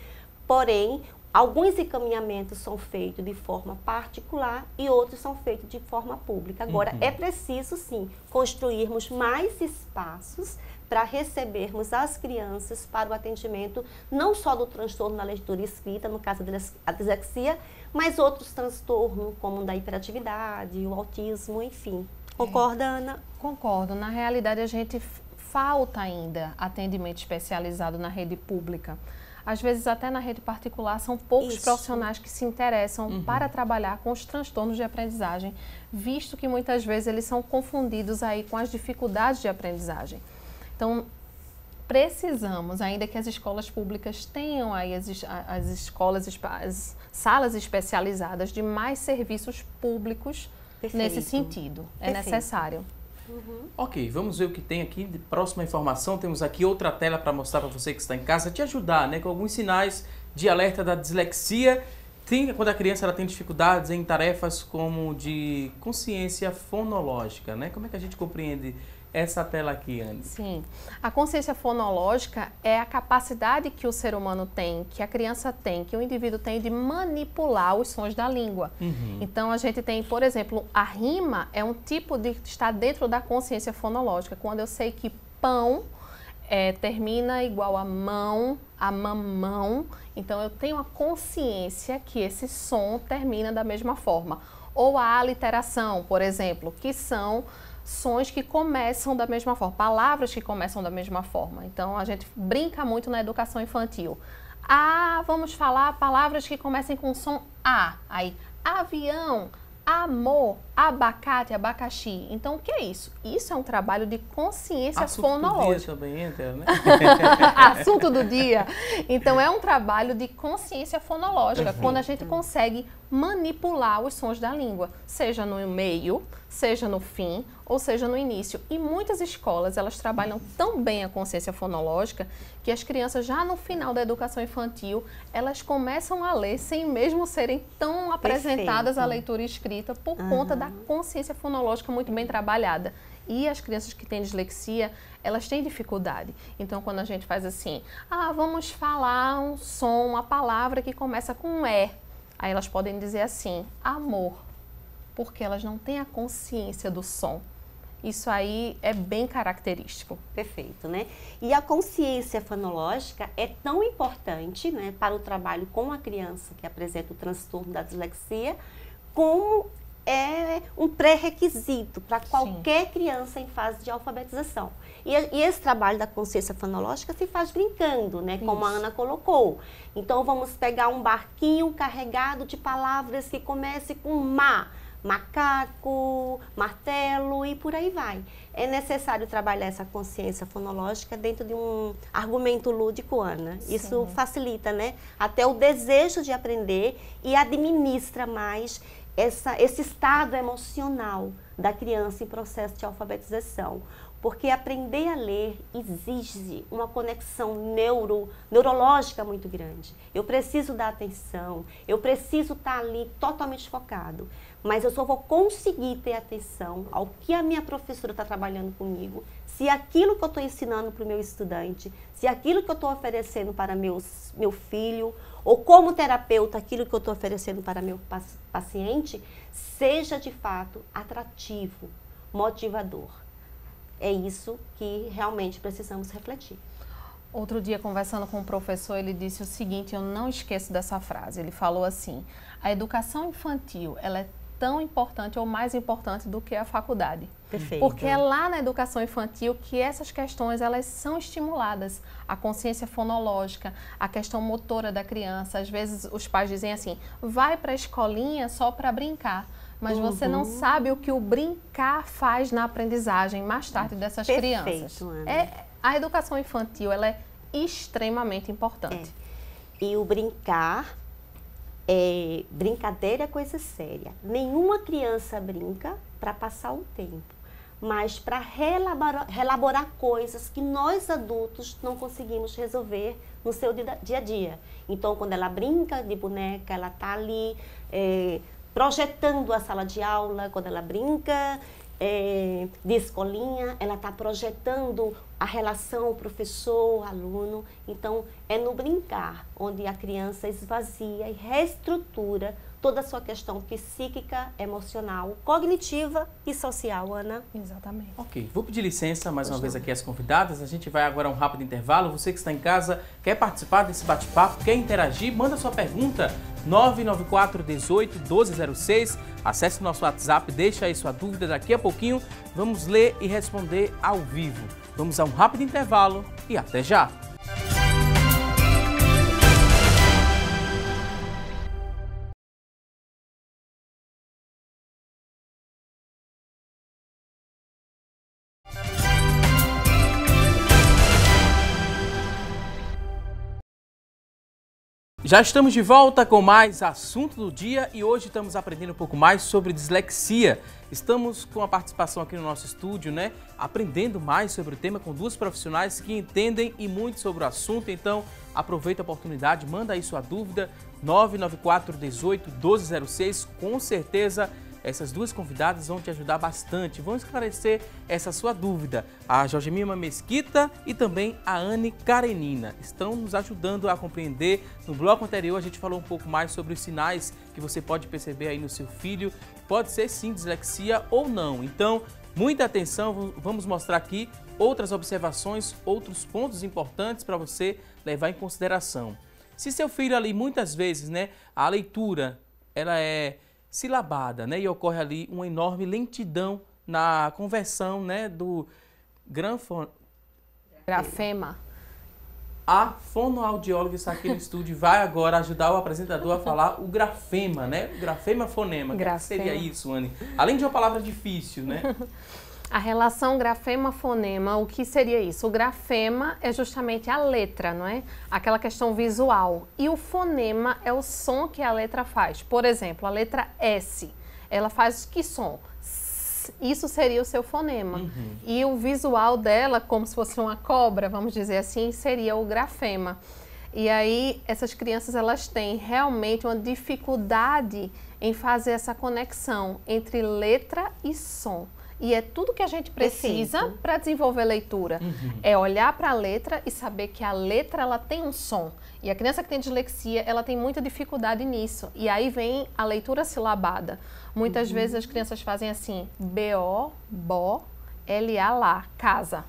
Porém, alguns encaminhamentos são feitos de forma particular e outros são feitos de forma pública. Agora, é preciso, sim, construirmos mais espaços para recebermos as crianças para o atendimento, não só do transtorno da leitura e escrita, no caso da dislexia, mas outros transtornos, como o da hiperatividade, o autismo, enfim. Concorda, Ana? Concordo. Na realidade, a gente falta ainda atendimento especializado na rede pública. Às vezes, até na rede particular, são poucos profissionais que se interessam para trabalhar com os transtornos de aprendizagem, visto que muitas vezes eles são confundidos aí com as dificuldades de aprendizagem. Então, precisamos, ainda que as escolas públicas tenham aí as salas especializadas de mais serviços públicos nesse sentido. É necessário. Ok, vamos ver o que tem aqui de próxima informação. Temos aqui outra tela para mostrar para você que está em casa, te ajudar, né, com alguns sinais de alerta da dislexia. Quando a criança ela tem dificuldades em tarefas como de consciência fonológica, né? Como é que a gente compreende essa tela aqui, Anne? Sim. A consciência fonológica é a capacidade que o ser humano tem, que a criança tem, que o indivíduo tem de manipular os sons da língua. Então, a gente tem, por exemplo, a rima é um tipo de estar dentro da consciência fonológica. Quando eu sei que pão termina igual a mão, a mamão. Então, eu tenho a consciência que esse som termina da mesma forma. Ou a aliteração, por exemplo, que são sons que começam da mesma forma, palavras que começam da mesma forma. Então, a gente brinca muito na educação infantil. Vamos falar palavras que comecem com som A. Aí, avião, amor, abacate, abacaxi. Então, o que é isso? Isso é um trabalho de consciência fonológica. Assunto do dia também entra, né? Assunto do dia. Então, é um trabalho de consciência fonológica, quando a gente consegue manipular os sons da língua, seja no meio, seja no fim, ou seja no início. E muitas escolas, elas trabalham tão bem a consciência fonológica que as crianças, já no final da educação infantil, elas começam a ler sem mesmo serem tão apresentadas à leitura escrita por conta da consciência fonológica muito bem trabalhada. E as crianças que têm dislexia, elas têm dificuldade. Então, quando a gente faz assim, vamos falar um som, uma palavra que começa com E. Aí elas podem dizer assim, amor, porque elas não têm a consciência do som. Isso aí é bem característico. Perfeito, né? E a consciência fonológica é tão importante, né, para o trabalho com a criança que apresenta o transtorno da dislexia, como é um pré-requisito para qualquer criança em fase de alfabetização. E esse trabalho da consciência fonológica se faz brincando, né? Como a Ana colocou. Então, vamos pegar um barquinho carregado de palavras que comecem com ma, macaco, martelo e por aí vai. É necessário trabalhar essa consciência fonológica dentro de um argumento lúdico, Ana. Isso facilita, né? Até o desejo de aprender e administra mais esse estado emocional da criança em processo de alfabetização. Porque aprender a ler exige uma conexão neurológica muito grande. Eu preciso dar atenção, eu preciso estar ali totalmente focado. Mas eu só vou conseguir ter atenção ao que a minha professora está trabalhando comigo, se aquilo que eu estou ensinando para o meu estudante, se aquilo que eu estou oferecendo para meu filho, ou como terapeuta, aquilo que eu estou oferecendo para meu paciente, seja de fato atrativo, motivador. É isso que realmente precisamos refletir. Outro dia, conversando com um professor, ele disse o seguinte, eu não esqueço dessa frase. Ele falou assim, a educação infantil, ela é tão importante ou mais importante do que a faculdade. Perfeito. Porque é lá na educação infantil que essas questões, elas são estimuladas. A consciência fonológica, a questão motora da criança. Às vezes os pais dizem assim, vai para a escolinha só para brincar. Mas você não sabe o que o brincar faz na aprendizagem mais tarde dessas crianças. Ana. A educação infantil, ela é extremamente importante. E o brincar, brincadeira é coisa séria. Nenhuma criança brinca para passar o tempo, mas para relaborar coisas que nós adultos não conseguimos resolver no seu dia a dia. Então, quando ela brinca de boneca, ela está ali projetando a sala de aula. Quando ela brinca de escolinha, ela está projetando a relação professor-aluno. Então, é no brincar onde a criança esvazia e reestrutura toda a sua questão psíquica, emocional, cognitiva e social, Ana. Exatamente. Ok, vou pedir licença mais uma vez aqui às convidadas. A gente vai agora a um rápido intervalo. Você que está em casa, quer participar desse bate-papo, quer interagir, manda sua pergunta 994 18 1206. Acesse o nosso WhatsApp, deixa aí sua dúvida. Daqui a pouquinho vamos ler e responder ao vivo. Vamos a um rápido intervalo e até já! Já estamos de volta com mais assunto do dia e hoje estamos aprendendo um pouco mais sobre dislexia. Estamos com a participação aqui no nosso estúdio, né? Aprendendo mais sobre o tema com duas profissionais que entendem e muito sobre o assunto. Então, aproveita a oportunidade, manda aí sua dúvida, 994 18 1206. Com certeza, essas duas convidadas vão te ajudar bastante, vão esclarecer essa sua dúvida. A Jorgemima Mesquita e também a Anne Karenina estão nos ajudando a compreender. No bloco anterior a gente falou um pouco mais sobre os sinais que você pode perceber aí no seu filho. Pode ser sim dislexia ou não. Então, muita atenção, vamos mostrar aqui outras observações, outros pontos importantes para você levar em consideração. Se seu filho ali, muitas vezes, né, a leitura, ela é silabada, né, e ocorre ali uma enorme lentidão na conversão, né, do grafema. A fonoaudióloga está aqui no estúdio e vai agora ajudar o apresentador a falar o grafema, né? O grafema fonema. Grafema. O que seria isso, Anne? Além de uma palavra difícil, né? A relação grafema-fonema, o que seria isso? O grafema é justamente a letra, não é? Aquela questão visual. E o fonema é o som que a letra faz. Por exemplo, a letra S, ela faz que som? Isso seria o seu fonema. E o visual dela, como se fosse uma cobra, vamos dizer assim, seria o grafema. E aí, essas crianças, elas têm realmente uma dificuldade em fazer essa conexão entre letra e som. E é tudo que a gente precisa para desenvolver a leitura. É olhar para a letra e saber que a letra, ela tem um som. E a criança que tem dislexia, ela tem muita dificuldade nisso. E aí vem a leitura silabada. Muitas vezes as crianças fazem assim, B-O, bó, L-A, lá, casa.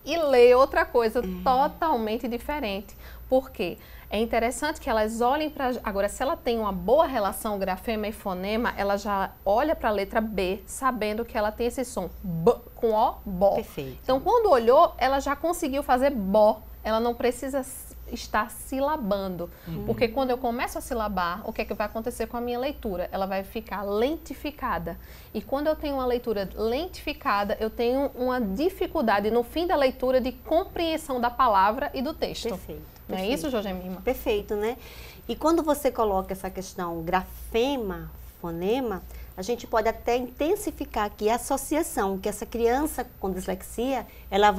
E lê outra coisa totalmente diferente. Por quê? É interessante que elas olhem para... Agora, se ela tem uma boa relação grafema e fonema, ela já olha para a letra B, sabendo que ela tem esse som B com O, bó. Perfeito. Então, quando olhou, ela já conseguiu fazer bó. Ela não precisa estar silabando. Porque quando eu começo a silabar, o que é que vai acontecer com a minha leitura? Ela vai ficar lentificada. E quando eu tenho uma leitura lentificada, eu tenho uma dificuldade no fim da leitura de compreensão da palavra e do texto. Perfeito. Não é isso, Josemima? Perfeito, né? E quando você coloca essa questão grafema, fonema, a gente pode até intensificar aqui a associação, que essa criança com dislexia, ela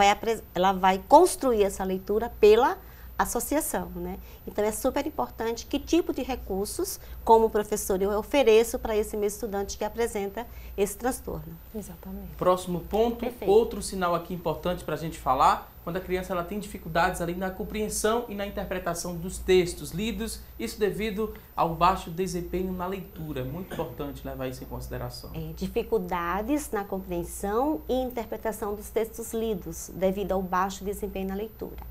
vai construir essa leitura pela associação, né? Então, é super importante que tipo de recursos, como professor, eu ofereço para esse meu estudante que apresenta esse transtorno. Exatamente. Próximo ponto, Perfeito. outro sinal aqui importante para a gente falar, quando a criança ela tem dificuldades ali na compreensão e na interpretação dos textos lidos, isso devido ao baixo desempenho na leitura. Muito importante levar isso em consideração. Dificuldades na compreensão e interpretação dos textos lidos, devido ao baixo desempenho na leitura.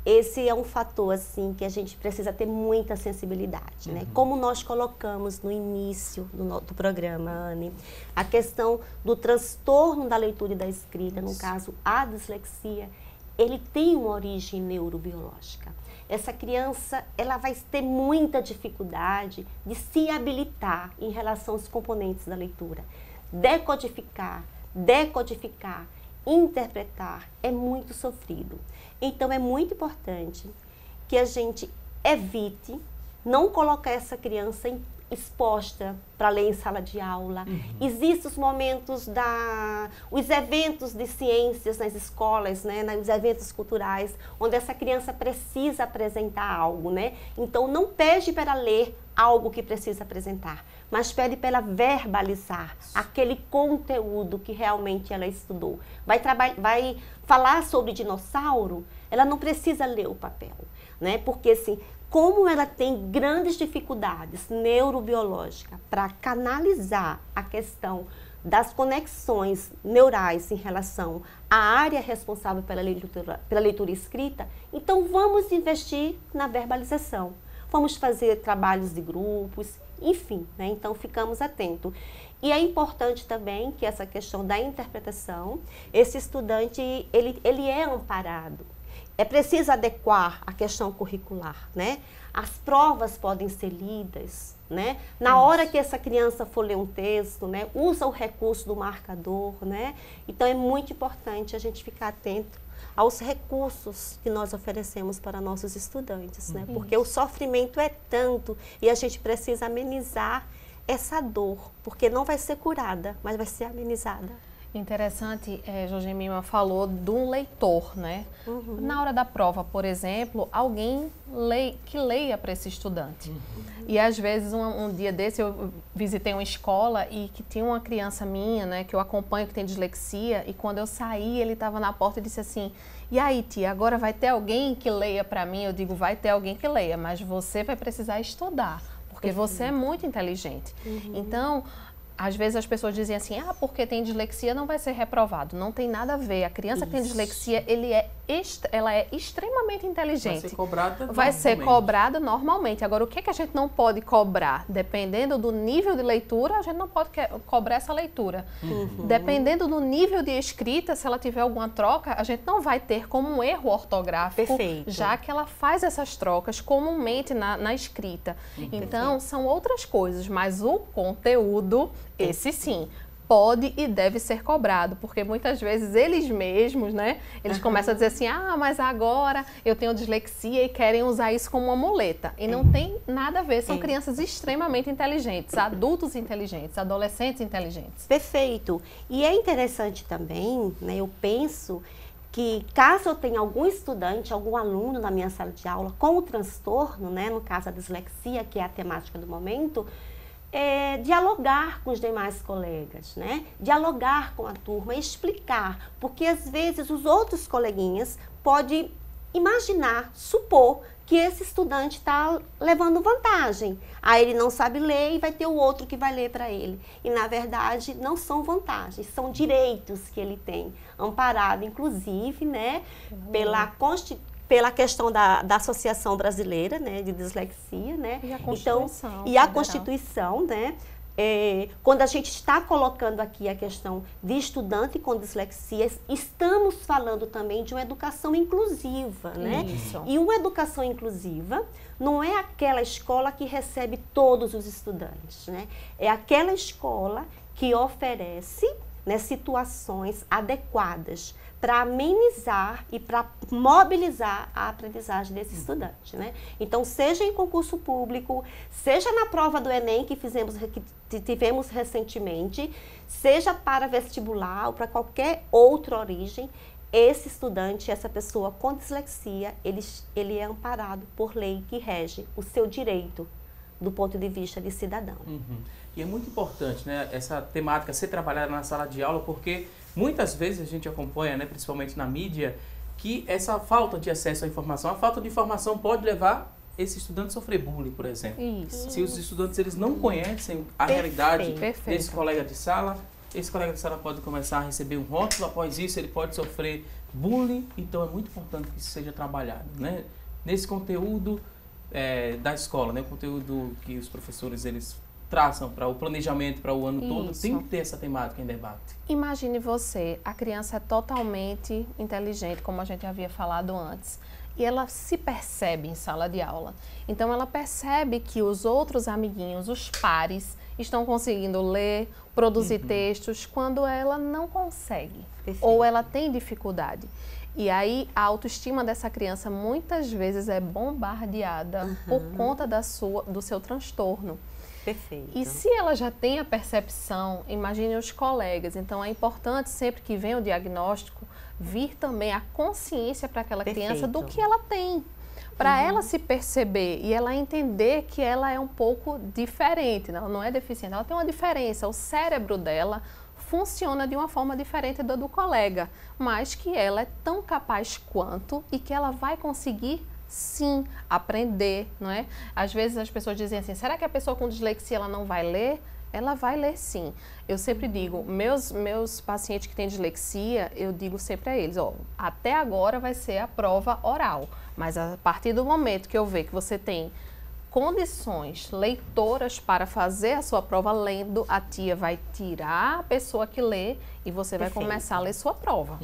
Esse é um fator, assim, que a gente precisa ter muita sensibilidade, né? Como nós colocamos no início do programa, Anne, a questão do transtorno da leitura e da escrita, no caso, a dislexia, ele tem uma origem neurobiológica. Essa criança, ela vai ter muita dificuldade de se habilitar em relação aos componentes da leitura. Decodificar, interpretar é muito sofrido. Então, é muito importante que a gente evite não colocar essa criança exposta para ler em sala de aula. Existem os momentos os eventos de ciências nas escolas, né, os eventos culturais, onde essa criança precisa apresentar algo, né? Então, não pede para ler algo que precisa apresentar, mas pede para ela verbalizar aquele conteúdo que realmente ela estudou. Vai falar sobre dinossauro, ela não precisa ler o papel, né? Porque assim, como ela tem grandes dificuldades neurobiológicas para canalizar a questão das conexões neurais em relação à área responsável pela leitura escrita, então vamos investir na verbalização. Vamos fazer trabalhos de grupos, enfim, né? Então ficamos atentos. E é importante também que essa questão da interpretação, esse estudante, ele é amparado. É preciso adequar a questão curricular, né? As provas podem ser lidas, né? Na hora que essa criança for ler um texto, né? Usa o recurso do marcador, né? Então, é muito importante a gente ficar atento aos recursos que nós oferecemos para nossos estudantes, né? Porque o sofrimento é tanto e a gente precisa amenizar essa dor, porque não vai ser curada, mas vai ser amenizada. Interessante, Josemima falou do leitor, né? Na hora da prova, por exemplo, alguém que leia para esse estudante. E às vezes, um dia desse, eu visitei uma escola e que tinha uma criança minha, né, que eu acompanho, que tem dislexia, e quando eu saí, ele estava na porta e disse assim, e aí, tia, agora vai ter alguém que leia para mim? Eu digo, vai ter alguém que leia, mas você vai precisar estudar, porque você é muito inteligente. Então, Às vezes as pessoas dizem assim, porque tem dislexia não vai ser reprovado. Não tem nada a ver. A criança que tem dislexia, ela é extremamente inteligente. Vai ser cobrada normalmente. Agora, o que a gente não pode cobrar? Dependendo do nível de leitura, a gente não pode cobrar essa leitura. Dependendo do nível de escrita, se ela tiver alguma troca, a gente não vai ter como um erro ortográfico, já que ela faz essas trocas comumente na escrita. Então, são outras coisas, mas o conteúdo, esse sim, pode e deve ser cobrado, porque muitas vezes eles mesmos, né, eles começam a dizer assim, mas agora eu tenho dislexia e querem usar isso como uma muleta. E não tem nada a ver, são crianças extremamente inteligentes, adultos inteligentes, adolescentes inteligentes. Perfeito. E é interessante também, né, eu penso que caso eu tenha algum estudante, algum aluno na minha sala de aula com o transtorno, né, no caso a dislexia, que é a temática do momento, dialogar com os demais colegas, né? Dialogar com a turma, explicar, porque às vezes os outros coleguinhas podem imaginar, supor que esse estudante está levando vantagem. Aí ele não sabe ler e vai ter o outro que vai ler para ele. E na verdade não são vantagens, são direitos que ele tem, amparado inclusive, né, pela questão da Associação Brasileira, né, de Dislexia, né? E a Constituição. Então, e a Constituição, né? Quando a gente está colocando aqui a questão de estudante com dislexia, estamos falando também de uma educação inclusiva, né? Isso. E uma educação inclusiva não é aquela escola que recebe todos os estudantes, né? É aquela escola que oferece, né, situações adequadas para amenizar e para mobilizar a aprendizagem desse estudante, né? Então, seja em concurso público, seja na prova do Enem que tivemos recentemente, seja para vestibular ou para qualquer outra origem, esse estudante, essa pessoa com dislexia, ele é amparado por lei que rege o seu direito do ponto de vista de cidadão. E é muito importante, né, essa temática ser trabalhada na sala de aula, porque muitas vezes a gente acompanha, né, principalmente na mídia, que essa falta de acesso à informação, a falta de informação pode levar esse estudante a sofrer bullying, por exemplo. Isso. Se os estudantes eles não conhecem a realidade desse colega de sala, esse colega de sala pode começar a receber um rótulo, após isso ele pode sofrer bullying, então é muito importante que isso seja trabalhado, né, nesse conteúdo da escola, né, o conteúdo que os professores eles traçam para o planejamento para o ano todo, tem que ter essa temática em debate. Imagine você, a criança é totalmente inteligente, como a gente havia falado antes, e ela se percebe em sala de aula. Então ela percebe que os outros amiguinhos, os pares, estão conseguindo ler, produzir textos, quando ela não consegue, ou ela tem dificuldade. E aí a autoestima dessa criança muitas vezes é bombardeada por conta do seu transtorno. Perfeito. E se ela já tem a percepção, imagine os colegas. Então é importante sempre que vem o diagnóstico, vir também a consciência para aquela criança do que ela tem. Para ela se perceber e ela entender que ela é um pouco diferente, ela não é deficiente, ela tem uma diferença. O cérebro dela funciona de uma forma diferente do colega, mas que ela é tão capaz quanto e que ela vai conseguir sim aprender, não é? Às vezes as pessoas dizem assim, será que a pessoa com dislexia ela não vai ler? Ela vai ler sim. Eu sempre digo, meus pacientes que têm dislexia, eu digo sempre a eles, até agora vai ser a prova oral, mas a partir do momento que eu ver que você tem condições leitoras para fazer a sua prova lendo, a tia vai tirar a pessoa que lê e você vai começar a ler sua prova.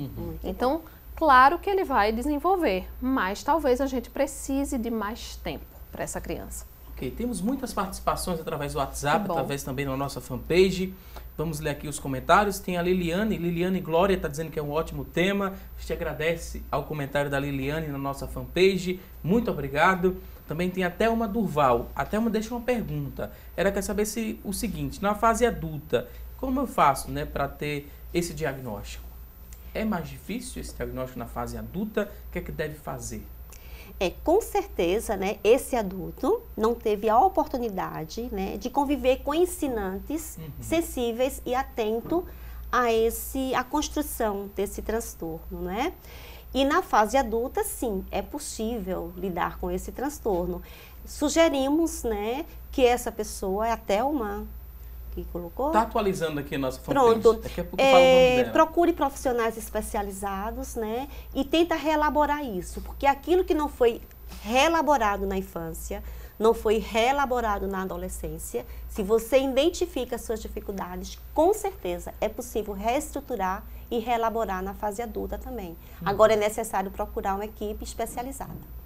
Então, claro que ele vai desenvolver, mas talvez a gente precise de mais tempo para essa criança. Ok, temos muitas participações através do WhatsApp, através também da nossa fanpage. Vamos ler aqui os comentários. Tem a Liliane Glória está dizendo que é um ótimo tema. A gente agradece ao comentário da Liliane na nossa fanpage. Muito obrigado. Também tem a Thelma Durval. A Thelma deixa uma pergunta. Ela quer saber o seguinte, na fase adulta, como eu faço, né, para ter esse diagnóstico? É mais difícil esse diagnóstico na fase adulta? O que é que deve fazer? Com certeza, né, esse adulto não teve a oportunidade, né, de conviver com ensinantes sensíveis e atentos à construção desse transtorno, né? E na fase adulta, sim, é possível lidar com esse transtorno. Sugerimos, né, que essa pessoa, a Thelma, que colocou? Está atualizando aqui a nossa fanpage. Pronto. Daqui a pouco eu falo o nome dela. Procure profissionais especializados, né? E tenta reelaborar isso, porque aquilo que não foi reelaborado na infância, não foi reelaborado na adolescência, se você identifica as suas dificuldades, com certeza é possível reestruturar e reelaborar na fase adulta também. Agora é necessário procurar uma equipe especializada.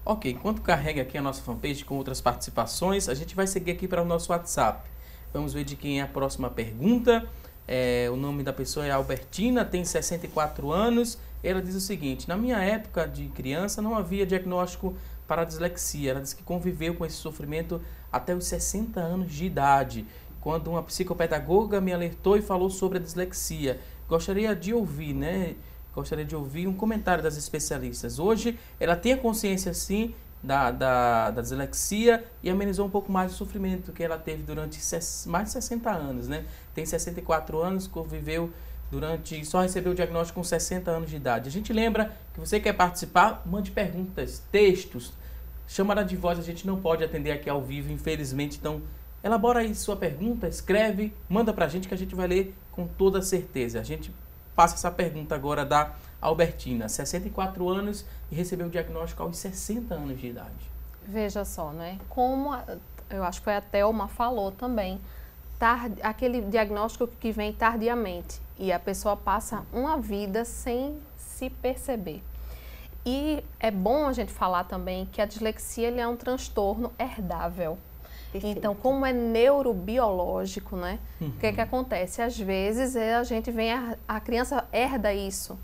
Ok, enquanto carrega aqui a nossa fanpage com outras participações, a gente vai seguir aqui para o nosso WhatsApp. Vamos ver de quem é a próxima pergunta. O nome da pessoa é Albertina, tem 64 anos. Ela diz o seguinte: na minha época de criança não havia diagnóstico para dislexia. Ela diz que conviveu com esse sofrimento até os 60 anos de idade, quando uma psicopedagoga me alertou e falou sobre a dislexia. Gostaria de ouvir, um comentário das especialistas. Hoje, ela tem a consciência, sim, da dislexia e amenizou um pouco mais o sofrimento que ela teve durante mais de 60 anos, né? Tem 64 anos, conviveu só recebeu o diagnóstico com 60 anos de idade. A gente lembra que você quer participar, mande perguntas, textos. Chamada de voz a gente não pode atender aqui ao vivo, infelizmente. Então, elabora aí sua pergunta, escreve, manda pra gente que a gente vai ler com toda certeza. A gente passa essa pergunta agora da Albertina, 64 anos e recebeu o diagnóstico aos 60 anos de idade. Veja só, né? Como eu acho que foi a Thelma falou também, aquele diagnóstico que vem tardiamente e a pessoa passa uma vida sem se perceber. E é bom a gente falar também que a dislexia ele é um transtorno herdável. Perfeito. Então, como é neurobiológico, né? O que acontece? Às vezes a criança herda isso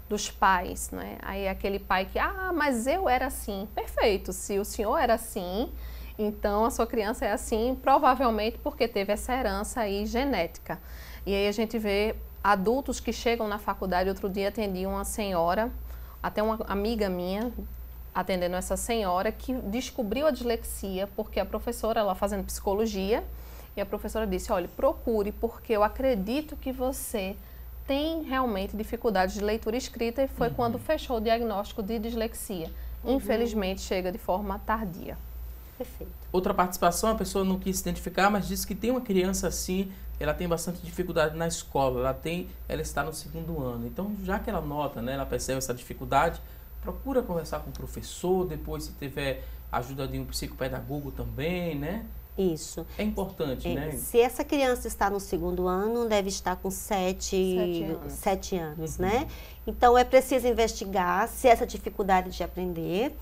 dos pais, né? Aí aquele pai que, mas eu era assim. Perfeito, se o senhor era assim, então a sua criança é assim, provavelmente porque teve essa herança aí genética. E aí a gente vê adultos que chegam na faculdade. Outro dia atendi uma senhora, até uma amiga minha, atendendo essa senhora que descobriu a dislexia porque a professora, ela fazendo psicologia, e a professora disse, olha, procure porque eu acredito que você tem realmente dificuldades de leitura e escrita, e foi quando fechou o diagnóstico de dislexia. Infelizmente chega de forma tardia. Perfeito. Outra participação, a pessoa não quis se identificar, mas disse que tem uma criança assim, ela tem bastante dificuldade na escola, ela está no 2º ano. Então, já que ela nota, né, ela percebe essa dificuldade, procura conversar com o professor, depois se tiver ajuda de um psicopedagogo também, né? Isso. É importante, né? Se essa criança está no 2º ano, deve estar com 7 anos, né? Então, é preciso investigar se essa dificuldade de aprender,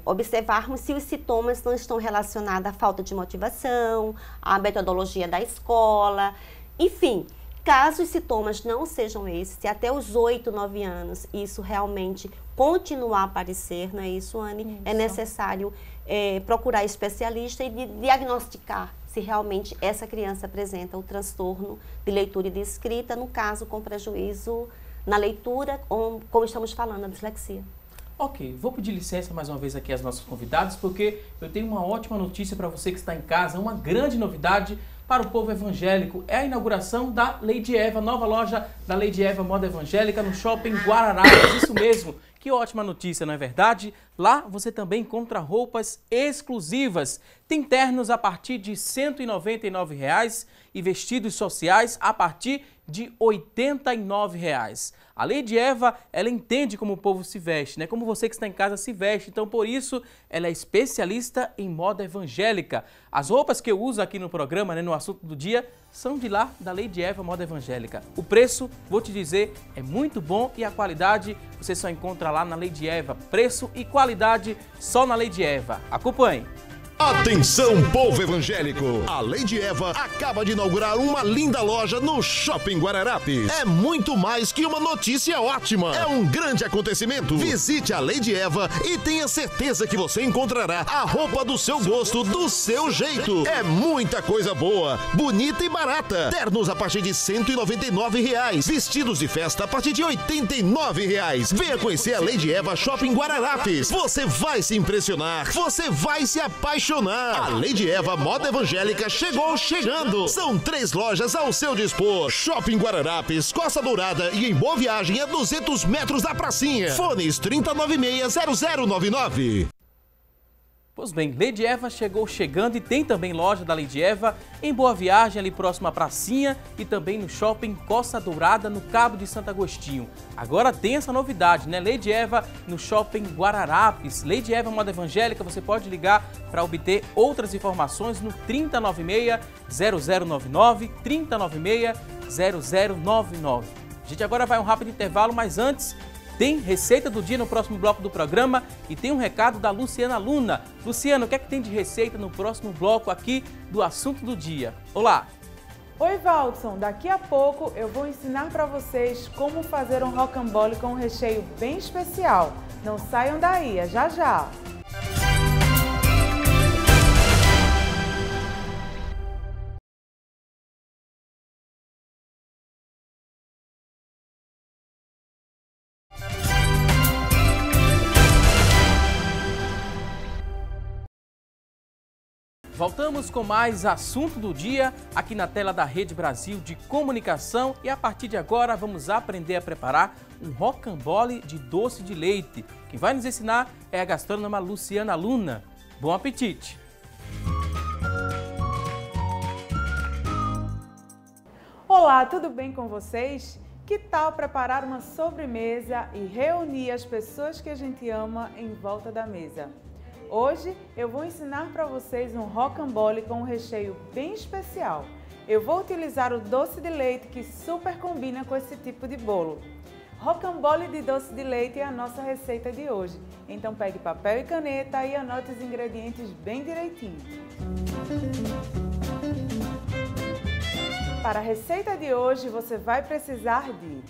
observarmos se os sintomas não estão relacionados à falta de motivação, à metodologia da escola, enfim. Caso os sintomas não sejam esses, se até os 8, 9 anos isso realmente continuar a aparecer, não é isso, Anne? Isso. É necessário procurar especialista e diagnosticar se realmente essa criança apresenta o transtorno de leitura e de escrita, no caso com prejuízo na leitura, como estamos falando, a dislexia. Ok, vou pedir licença mais uma vez aqui às nossas convidadas, porque eu tenho uma ótima notícia para você que está em casa, uma grande novidade para o povo evangélico. É a inauguração da Lady Eva, nova loja da Lady Eva Moda Evangélica no Shopping Guararapes. Isso mesmo, que ótima notícia, não é verdade? Lá você também encontra roupas exclusivas. Tem ternos a partir de R$ 199,00 e vestidos sociais a partir de R$ 89,00. A Lady Eva, ela entende como o povo se veste, né? Como você que está em casa se veste. Então, por isso, ela é especialista em moda evangélica. As roupas que eu uso aqui no programa, né, no assunto do dia, são de lá, da Lady Eva Moda Evangélica. O preço, vou te dizer, é muito bom e a qualidade você só encontra lá na Lady Eva. Preço e qualidade só na Lady Eva. Acompanhe! Atenção, povo evangélico! A Lady Eva acaba de inaugurar uma linda loja no Shopping Guararapes. É muito mais que uma notícia ótima. É um grande acontecimento. Visite a Lady Eva e tenha certeza que você encontrará a roupa do seu gosto, do seu jeito. É muita coisa boa, bonita e barata. Ternos a partir de R$ 199,00. Vestidos de festa a partir de R$ 89,00. Venha conhecer a Lady Eva Shopping Guararapes. Você vai se impressionar. Você vai se apaixonar. A Lady Eva Moda Evangélica chegando. São 3 lojas ao seu dispor. Shopping Guararapes, Costa Dourada e em Boa Viagem a 200 metros da pracinha. Fones 3096-0099. Pois bem, Lady Eva chegou chegando e tem também loja da Lady Eva em Boa Viagem, ali próximo à pracinha, e também no shopping Costa Dourada, no Cabo de Santo Agostinho. Agora tem essa novidade, né? Lady Eva no shopping Guararapes. Lady Eva Moda Evangélica, você pode ligar para obter outras informações no 3096-0099, 3096-0099. A gente agora vai a um rápido intervalo, mas antes... tem receita do dia no próximo bloco do programa e tem um recado da Luciana Luna. Luciana, o que é que tem de receita no próximo bloco aqui do Assunto do Dia? Olá! Oi, Valdson. Daqui a pouco eu vou ensinar para vocês como fazer um rocambole com um recheio bem especial. Não saiam daí, é já já! Voltamos com mais Assunto do Dia aqui na tela da Rede Brasil de Comunicação e a partir de agora vamos aprender a preparar um rocambole de doce de leite. Quem vai nos ensinar é a gastrônoma Luciana Luna. Bom apetite! Olá, tudo bem com vocês? Que tal preparar uma sobremesa e reunir as pessoas que a gente ama em volta da mesa? Hoje eu vou ensinar para vocês um rocambole com um recheio bem especial. Eu vou utilizar o doce de leite que super combina com esse tipo de bolo. Rocambole de doce de leite é a nossa receita de hoje. Então pegue papel e caneta e anote os ingredientes bem direitinho. Para a receita de hoje você vai precisar de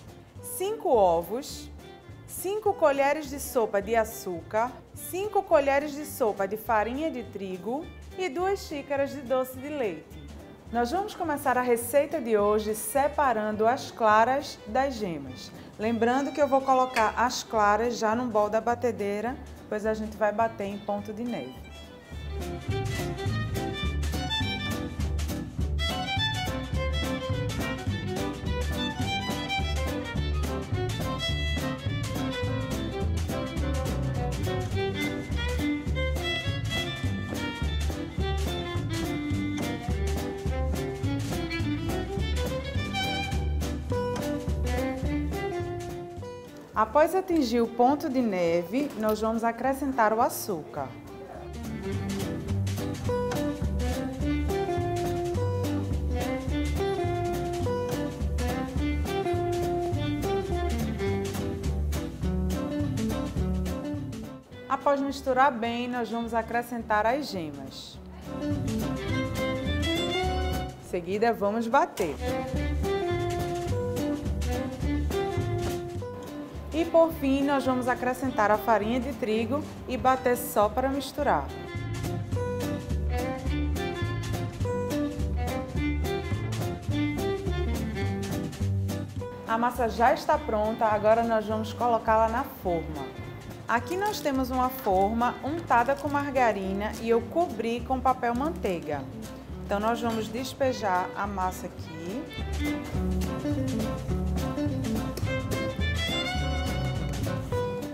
5 ovos, 5 colheres de sopa de açúcar, 5 colheres de sopa de farinha de trigo e 2 xícaras de doce de leite. Nós vamos começar a receita de hoje separando as claras das gemas. Lembrando que eu vou colocar as claras já num bol da batedeira, pois a gente vai bater em ponto de neve. Após atingir o ponto de neve, nós vamos acrescentar o açúcar. Após misturar bem, nós vamos acrescentar as gemas. Em seguida, vamos bater. E por fim, nós vamos acrescentar a farinha de trigo e bater só para misturar. A massa já está pronta, agora nós vamos colocá-la na forma. Aqui nós temos uma forma untada com margarina e eu cobri com papel manteiga. Então nós vamos despejar a massa aqui.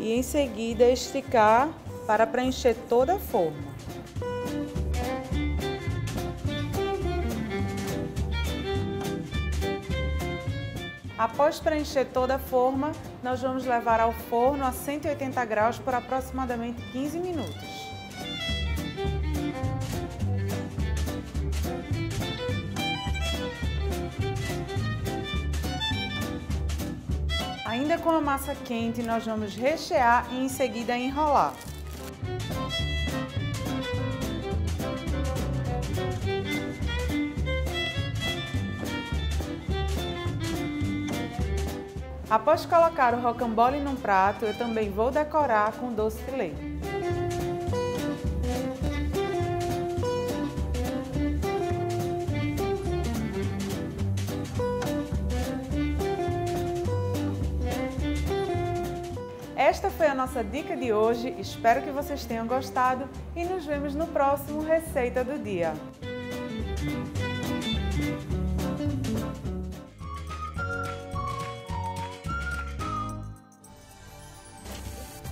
E em seguida esticar para preencher toda a forma. Após preencher toda a forma, nós vamos levar ao forno a 180 graus por aproximadamente 15 minutos. Ainda com a massa quente, nós vamos rechear e em seguida enrolar. Após colocar o rocambole num prato, eu também vou decorar com doce de leite. Esta foi a nossa dica de hoje, espero que vocês tenham gostado e nos vemos no próximo Receita do Dia.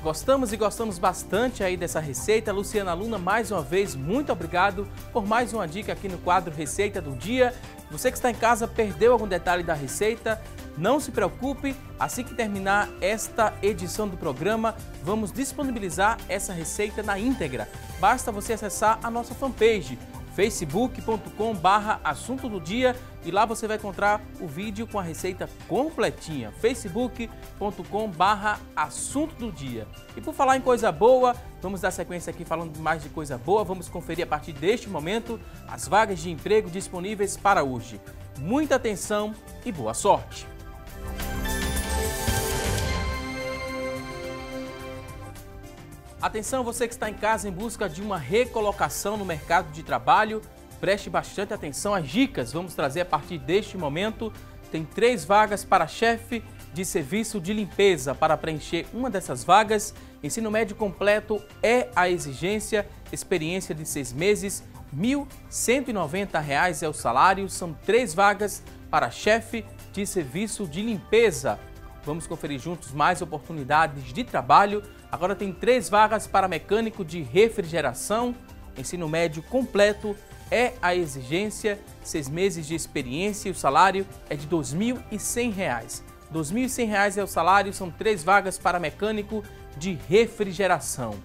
gostamos e gostamos bastante aí dessa receita. Luciana Luna, mais uma vez, muito obrigado por mais uma dica aqui no quadro Receita do Dia. Você que está em casa, perdeu algum detalhe da receita? Não se preocupe, assim que terminar esta edição do programa, vamos disponibilizar essa receita na íntegra. Basta você acessar a nossa fanpage, facebook.com/assunto do dia, e lá você vai encontrar o vídeo com a receita completinha, facebook.com/assunto do dia. E por falar em coisa boa, vamos dar sequência aqui falando mais de coisa boa, vamos conferir a partir deste momento as vagas de emprego disponíveis para hoje. Muita atenção e boa sorte! Atenção, você que está em casa em busca de uma recolocação no mercado de trabalho, preste bastante atenção às dicas. Vamos trazer a partir deste momento. Tem 3 vagas para chefe de serviço de limpeza. Para preencher uma dessas vagas, ensino médio completo é a exigência, experiência de 6 meses, R$ 1.190 é o salário. São 3 vagas para chefe de serviço de limpeza. Vamos conferir juntos mais oportunidades de trabalho. Agora tem 3 vagas para mecânico de refrigeração. Ensino médio completo é a exigência, 6 meses de experiência e o salário é de R$ 2.100. R$ 2.100 é o salário, são 3 vagas para mecânico de refrigeração.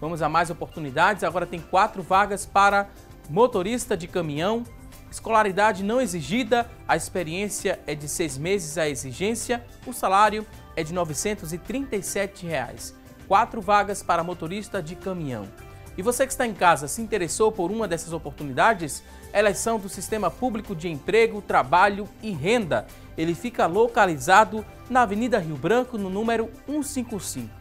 Vamos a mais oportunidades. Agora tem 4 vagas para motorista de caminhão. Escolaridade não exigida, a experiência é de 6 meses a exigência, o salário é de R$ 937. 4 vagas para motorista de caminhão. E você que está em casa se interessou por uma dessas oportunidades? Elas são do Sistema Público de Emprego, Trabalho e Renda. Ele fica localizado na Avenida Rio Branco, no número 155.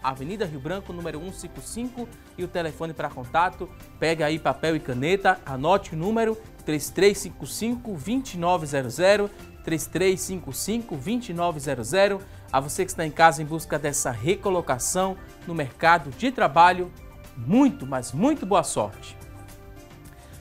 Avenida Rio Branco, número 155, e o telefone para contato, pega aí papel e caneta, anote o número 3355-2900, 3355-2900. A você que está em casa em busca dessa recolocação no mercado de trabalho, muito, mas muito boa sorte.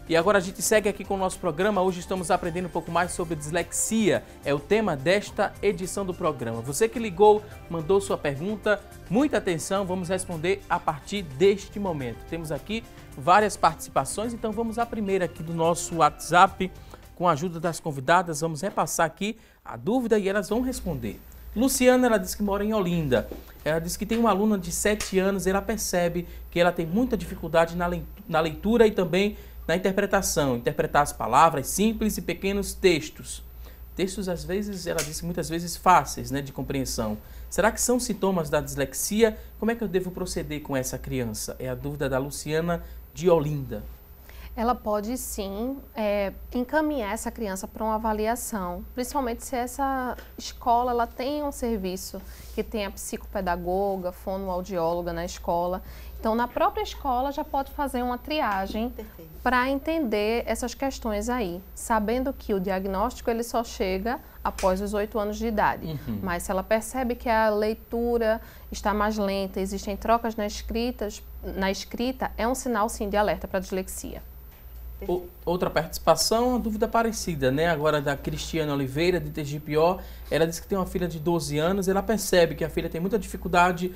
E agora a gente segue aqui com o nosso programa. Hoje estamos aprendendo um pouco mais sobre dislexia. É o tema desta edição do programa. Você que ligou, mandou sua pergunta, muita atenção, vamos responder a partir deste momento. Temos aqui várias participações, então vamos à primeira aqui do nosso WhatsApp. Com a ajuda das convidadas, vamos repassar aqui a dúvida e elas vão responder. Luciana, ela diz que mora em Olinda. Ela diz que tem uma aluna de 7 anos, ela percebe que ela tem muita dificuldade na leitura e também na interpretação. Interpretar as palavras simples e pequenos textos. Textos, às vezes, ela disse muitas vezes fáceis, né, de compreensão. Será que são sintomas da dislexia? Como é que eu devo proceder com essa criança? É a dúvida da Luciana de Olinda. Ela pode sim encaminhar essa criança para uma avaliação, principalmente se essa escola ela tem um serviço que tem a psicopedagoga, fonoaudióloga na escola. Então, na própria escola já pode fazer uma triagem para entender essas questões aí, sabendo que o diagnóstico ele só chega após os 8 anos de idade. Mas se ela percebe que a leitura está mais lenta, existem trocas na escrita, é um sinal sim de alerta para dislexia. Outra participação, uma dúvida parecida, né? Agora da Cristiane Oliveira, de Tegipió. Ela diz que tem uma filha de 12 anos, ela percebe que a filha tem muita dificuldade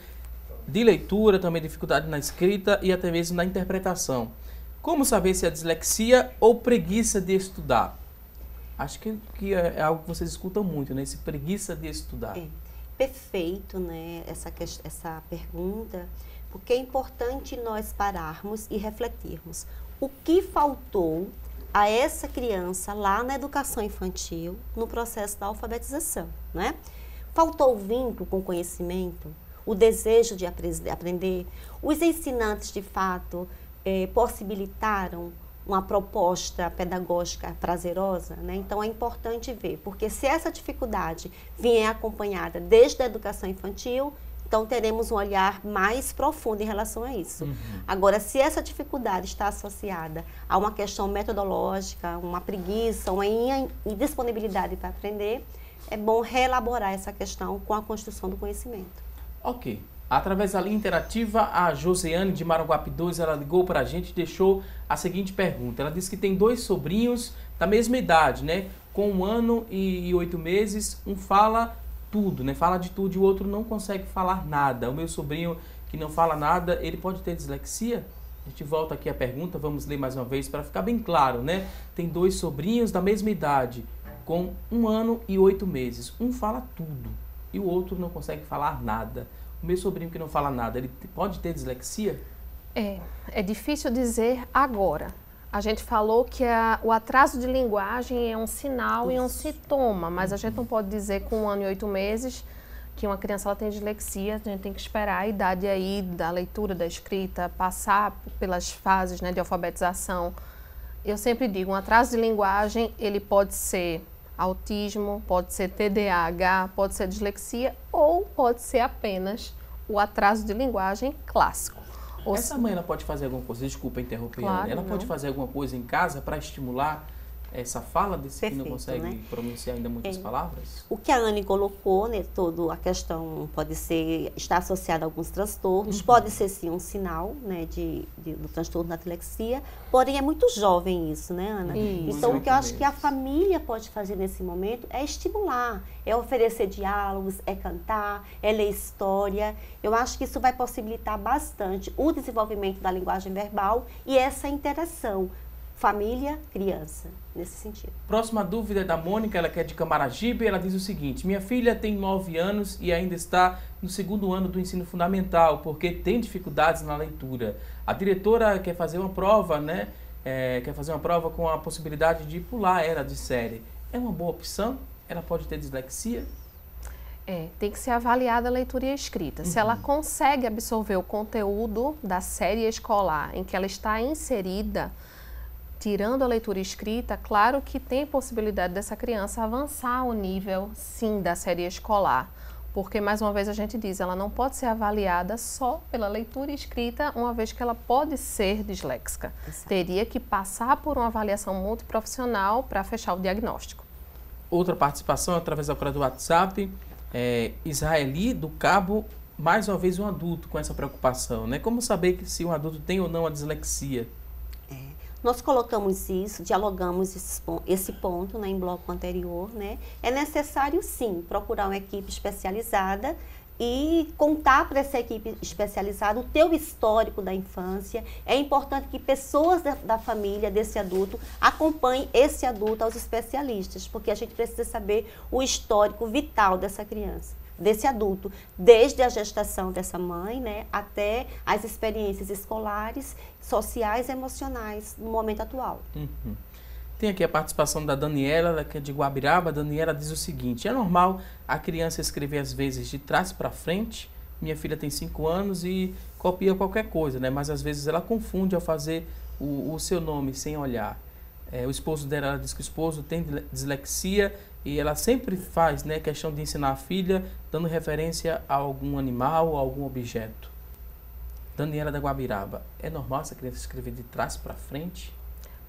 de leitura, também dificuldade na escrita e até mesmo na interpretação. Como saber se é dislexia ou preguiça de estudar? Acho que é algo que vocês escutam muito, né? Esse preguiça de estudar. Perfeito, né? Essa pergunta, porque é importante nós pararmos e refletirmos. O que faltou a essa criança lá na educação infantil, no processo da alfabetização, né? Faltou o vínculo com o conhecimento, o desejo de aprender. Os ensinantes, de fato, possibilitaram uma proposta pedagógica prazerosa, né? Então é importante ver, porque se essa dificuldade vier acompanhada desde a educação infantil, então teremos um olhar mais profundo em relação a isso. Agora, se essa dificuldade está associada a uma questão metodológica, uma preguiça, uma indisponibilidade para aprender, é bom reelaborar essa questão com a construção do conhecimento. Ok. Através da linha interativa, a Josiane de Maranguape 2, ela ligou para a gente e deixou a seguinte pergunta. Ela disse que tem 2 sobrinhos da mesma idade, né? Com 1 ano e 8 meses, um fala tudo, né? Fala de tudo e o outro não consegue falar nada. O meu sobrinho que não fala nada, ele pode ter dislexia? A gente volta aqui à pergunta, vamos ler mais uma vez para ficar bem claro, né? Tem 2 sobrinhos da mesma idade, com 1 ano e 8 meses. Um fala tudo e o outro não consegue falar nada. O meu sobrinho que não fala nada, ele pode ter dislexia? É difícil dizer agora. A gente falou que o atraso de linguagem é um sinal e um sintoma, mas a gente não pode dizer com 1 ano e 8 meses que uma criança ela tem dislexia. A gente tem que esperar a idade aí da leitura, da escrita, passar pelas fases, né, de alfabetização. Eu sempre digo, um atraso de linguagem, ele pode ser autismo, pode ser TDAH, pode ser dislexia ou pode ser apenas o atraso de linguagem clássico. Essa mãe ela pode fazer alguma coisa, desculpa interromper, claro, ela pode fazer alguma coisa em casa para estimular essa fala desse que não consegue, né, pronunciar ainda muitas palavras? O que a Anne colocou, né, toda a questão pode estar associada a alguns transtornos, pode ser sim um sinal, né, do transtorno da dislexia, porém é muito jovem isso, né, Ana? Então o que eu acho que a família pode fazer nesse momento é estimular, é oferecer diálogos, é cantar, é ler história. Eu acho que isso vai possibilitar bastante o desenvolvimento da linguagem verbal e essa interação família, criança, nesse sentido. Próxima dúvida é da Mônica, ela que é de Camaragibe, ela diz o seguinte: minha filha tem 9 anos e ainda está no 2º ano do ensino fundamental, porque tem dificuldades na leitura. A diretora quer fazer uma prova, né? Quer fazer uma prova com a possibilidade de pular ela de série. É uma boa opção? Ela pode ter dislexia? Tem que ser avaliada a leitura e a escrita. Se ela consegue absorver o conteúdo da série escolar em que ela está inserida, tirando a leitura escrita, claro que tem possibilidade dessa criança avançar o nível, sim, da série escolar. Porque, mais uma vez, a gente diz, ela não pode ser avaliada só pela leitura escrita, uma vez que ela pode ser disléxica. Exato. Teria que passar por uma avaliação multiprofissional para fechar o diagnóstico. Outra participação através da do WhatsApp, Israeli do Cabo, mais uma vez um adulto com essa preocupação, né? Como saber se um adulto tem ou não a dislexia? Nós colocamos isso, dialogamos esse ponto, né, em bloco anterior, né? É necessário, sim, procurar uma equipe especializada e contar para essa equipe especializada o teu histórico da infância. É importante que pessoas da família desse adulto acompanhem esse adulto aos especialistas, porque a gente precisa saber o histórico vital dessa criança, desse adulto, desde a gestação dessa mãe, né, até as experiências escolares, sociais e emocionais no momento atual. Tem aqui a participação da Daniela, que é de Guabiraba. A Daniela diz o seguinte: é normal a criança escrever às vezes de trás para frente? Minha filha tem 5 anos e copia qualquer coisa, né, mas às vezes ela confunde ao fazer o seu nome sem olhar. O esposo dela, ela diz que o esposo tem dislexia e ela sempre faz, né, questão de ensinar a filha dando referência a algum animal, a algum objeto. Daniela da Guabiraba, é normal essa criança escrever de trás para frente?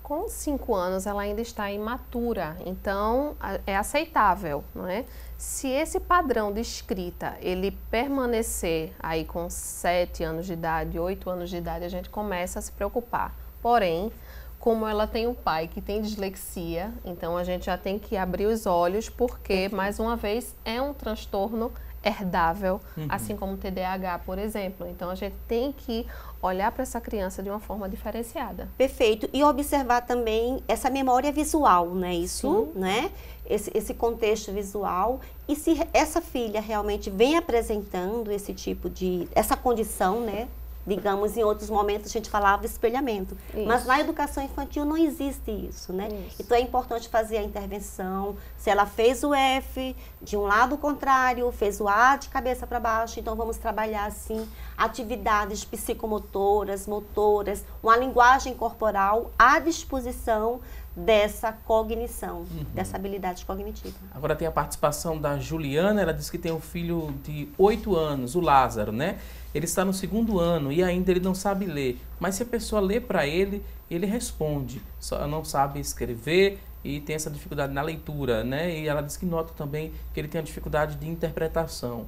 Com 5 anos ela ainda está imatura, então é aceitável, não é? Se esse padrão de escrita ele permanecer aí com 7 anos de idade, 8 anos de idade, a gente começa a se preocupar. Porém, como ela tem um pai que tem dislexia, então a gente já tem que abrir os olhos, porque, mais uma vez, é um transtorno herdável, assim como o TDAH, por exemplo. Então, a gente tem que olhar para essa criança de uma forma diferenciada. Perfeito. E observar também essa memória visual, né? Isso, né? Esse contexto visual. E se essa filha realmente vem apresentando esse tipo de... essa condição, né? Digamos, em outros momentos a gente falava de espelhamento. Isso. Mas na educação infantil não existe isso, né? Isso. Então é importante fazer a intervenção. Se ela fez o F de um lado contrário, fez o A de cabeça para baixo, então vamos trabalhar assim atividades psicomotoras, motoras, uma linguagem corporal à disposição dessa cognição, dessa habilidade cognitiva. Agora tem a participação da Juliana, ela diz que tem um filho de 8 anos, o Lázaro, né? Ele está no 2º ano e ainda ele não sabe ler, mas se a pessoa lê para ele, ele responde, só não sabe escrever e tem essa dificuldade na leitura, né? E ela diz que nota também que ele tem a dificuldade de interpretação.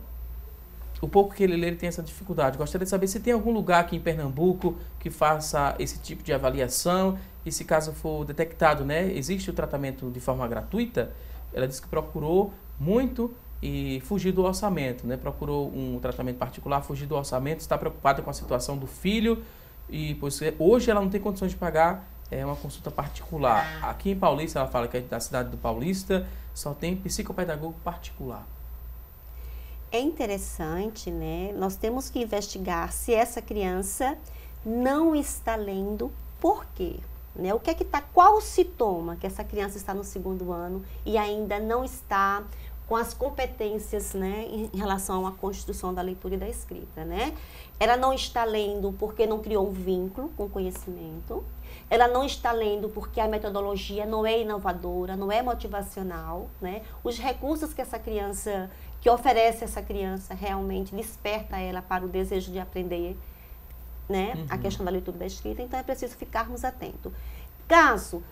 O pouco que ele lê, ele tem essa dificuldade. Gostaria de saber se tem algum lugar aqui em Pernambuco que faça esse tipo de avaliação e se caso for detectado, né, existe o tratamento de forma gratuita? Ela disse que procurou muito e fugiu do orçamento, né? Procurou um tratamento particular, fugiu do orçamento, está preocupada com a situação do filho e pois hoje ela não tem condições de pagar uma consulta particular. Aqui em Paulista, ela fala que é da cidade do Paulista, só tem psicopedagogo particular. É interessante, né? Nós temos que investigar se essa criança não está lendo, por quê? Né? O que é que tá, qual o sintoma que essa criança está no 2º ano e ainda não está com as competências, né, em relação à construção da leitura e da escrita, né? Ela não está lendo porque não criou um vínculo com o conhecimento, ela não está lendo porque a metodologia não é inovadora, não é motivacional, né? Os recursos que essa criança, que oferece essa criança realmente desperta ela para o desejo de aprender, né? A questão da leitura e da escrita, então é preciso ficarmos atentos. Caso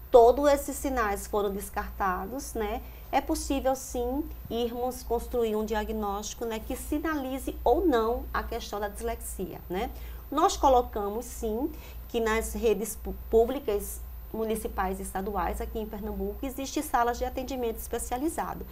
todos esses sinais foram descartados, né? É possível sim irmos construir um diagnóstico, né, que sinalize ou não a questão da dislexia, né? Nós colocamos sim que nas redes públicas municipais e estaduais aqui em Pernambuco existem salas de atendimento especializado.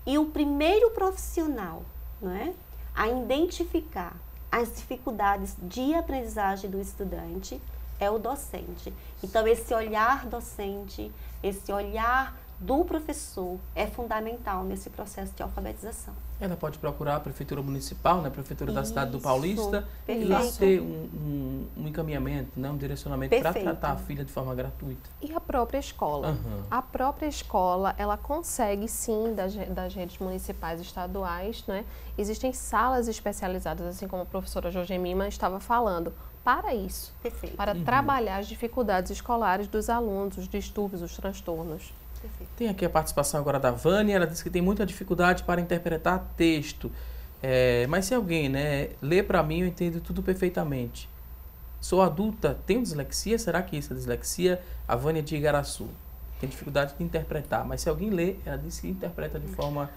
E o primeiro profissional, né, a identificar as dificuldades de aprendizagem do estudante é o docente. Então esse olhar docente, esse olhar do professor é fundamental nesse processo de alfabetização. Ela pode procurar a Prefeitura Municipal, né, a Prefeitura da cidade do Paulista, perfeito. E lá ter um encaminhamento, né, um direcionamento para tratar a filha de forma gratuita. E a própria escola. A própria escola, ela consegue sim, das redes municipais e estaduais, né, existem salas especializadas, assim como a professora Josemima estava falando, para isso, para trabalhar as dificuldades escolares dos alunos, os distúrbios, os transtornos. Tem aqui a participação agora da Vânia, ela disse que tem muita dificuldade para interpretar texto, mas se alguém, né, lê para mim, eu entendo tudo perfeitamente. Sou adulta, tenho dislexia? Será que isso é dislexia? A Vânia de Igaraçu tem dificuldade de interpretar, mas se alguém lê, ela disse que interpreta de forma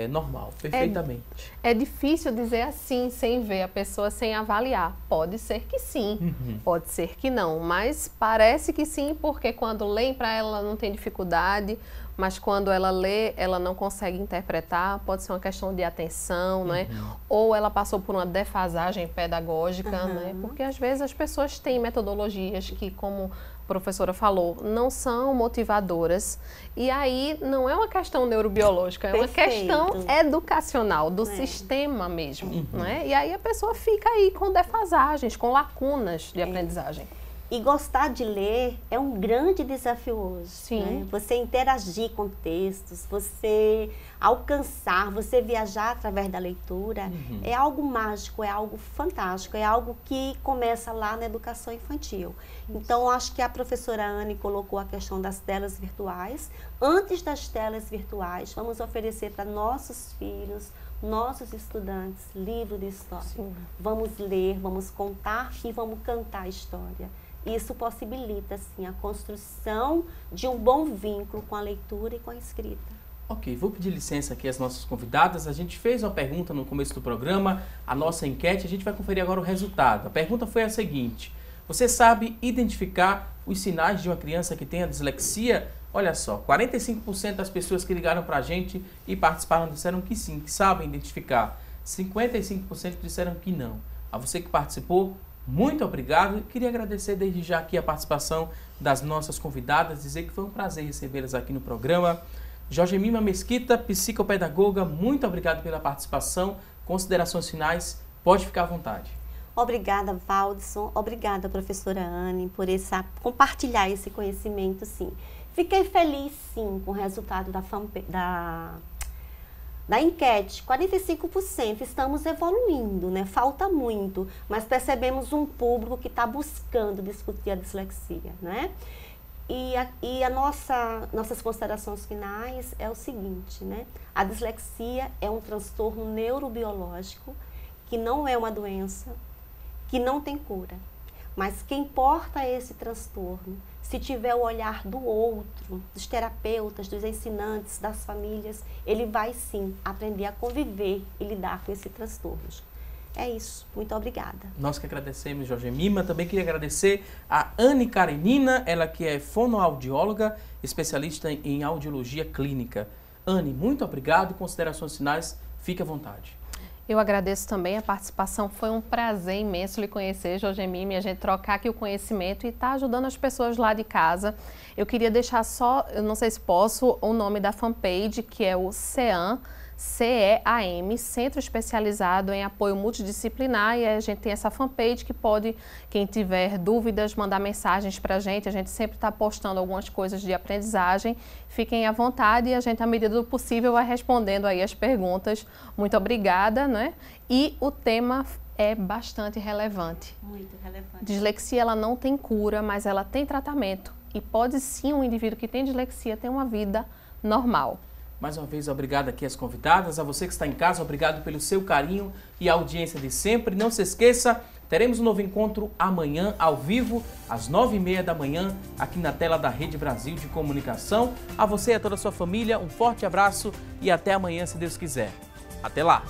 normal, perfeitamente. É difícil dizer assim, sem ver a pessoa, sem avaliar. Pode ser que sim, pode ser que não, mas parece que sim, porque quando leem para ela não tem dificuldade, mas quando ela lê, ela não consegue interpretar, pode ser uma questão de atenção, né? Ou ela passou por uma defasagem pedagógica, né? Porque às vezes as pessoas têm metodologias que, como a professora falou, não são motivadoras, e aí não é uma questão neurobiológica, é uma questão educacional, do sistema mesmo, né? E aí a pessoa fica aí com defasagens, com lacunas de aprendizagem. E gostar de ler é um grande desafio hoje. Sim. Né? Você interagir com textos, você alcançar, você viajar através da leitura, é algo mágico, é algo fantástico, é algo que começa lá na educação infantil. Então, acho que a professora Anne colocou a questão das telas virtuais. Antes das telas virtuais, vamos oferecer para nossos filhos, nossos estudantes, livro de história. Vamos ler, vamos contar e vamos cantar a história. Isso possibilita, sim, a construção de um bom vínculo com a leitura e com a escrita. Ok, vou pedir licença aqui às nossas convidadas. A gente fez uma pergunta no começo do programa, a nossa enquete, a gente vai conferir agora o resultado. A pergunta foi a seguinte: você sabe identificar os sinais de uma criança que tenha dislexia? Olha só, 45% das pessoas que ligaram para a gente e participaram disseram que sim, que sabem identificar. 55% disseram que não. A você que participou, muito obrigado. Queria agradecer desde já aqui a participação das nossas convidadas, dizer que foi um prazer recebê-las aqui no programa. Josemima Mesquita, psicopedagoga, muito obrigado pela participação. Considerações finais, pode ficar à vontade. Obrigada, Valdson. Obrigada, professora Anne, por compartilhar esse conhecimento, sim. Fiquei feliz, sim, com o resultado da enquete. 45% estamos evoluindo, né? Falta muito, mas percebemos um público que está buscando discutir a dislexia, né? E nossas considerações finais é o seguinte, né? A dislexia é um transtorno neurobiológico que não é uma doença, que não tem cura. Mas que importa esse transtorno, se tiver o olhar do outro, dos terapeutas, dos ensinantes, das famílias, ele vai sim aprender a conviver e lidar com esse transtorno. É isso. Muito obrigada. Nós que agradecemos, Josemima. Também queria agradecer a Anne Karenina, ela que é fonoaudióloga, especialista em audiologia clínica. Anne, muito obrigado e considerações finais, fique à vontade. Eu agradeço também a participação, foi um prazer imenso lhe conhecer, Jorgemime, a gente trocar aqui o conhecimento e estar ajudando as pessoas lá de casa. Eu queria deixar só, eu não sei se posso, o nome da fanpage, que é o CEAM, CEAM, Centro Especializado em Apoio Multidisciplinar, e a gente tem essa fanpage que pode, quem tiver dúvidas, mandar mensagens para a gente sempre está postando algumas coisas de aprendizagem, fiquem à vontade e a gente, à medida do possível, vai respondendo aí as perguntas. Muito obrigada, né? E o tema é bastante relevante. Muito relevante. Dislexia, ela não tem cura, mas ela tem tratamento e pode sim um indivíduo que tem dislexia ter uma vida normal. Mais uma vez, obrigado aqui às convidadas, a você que está em casa, obrigado pelo seu carinho e audiência de sempre. Não se esqueça, teremos um novo encontro amanhã, ao vivo, às 9h30 da manhã, aqui na tela da Rede Brasil de Comunicação. A você e a toda a sua família, um forte abraço e até amanhã, se Deus quiser. Até lá!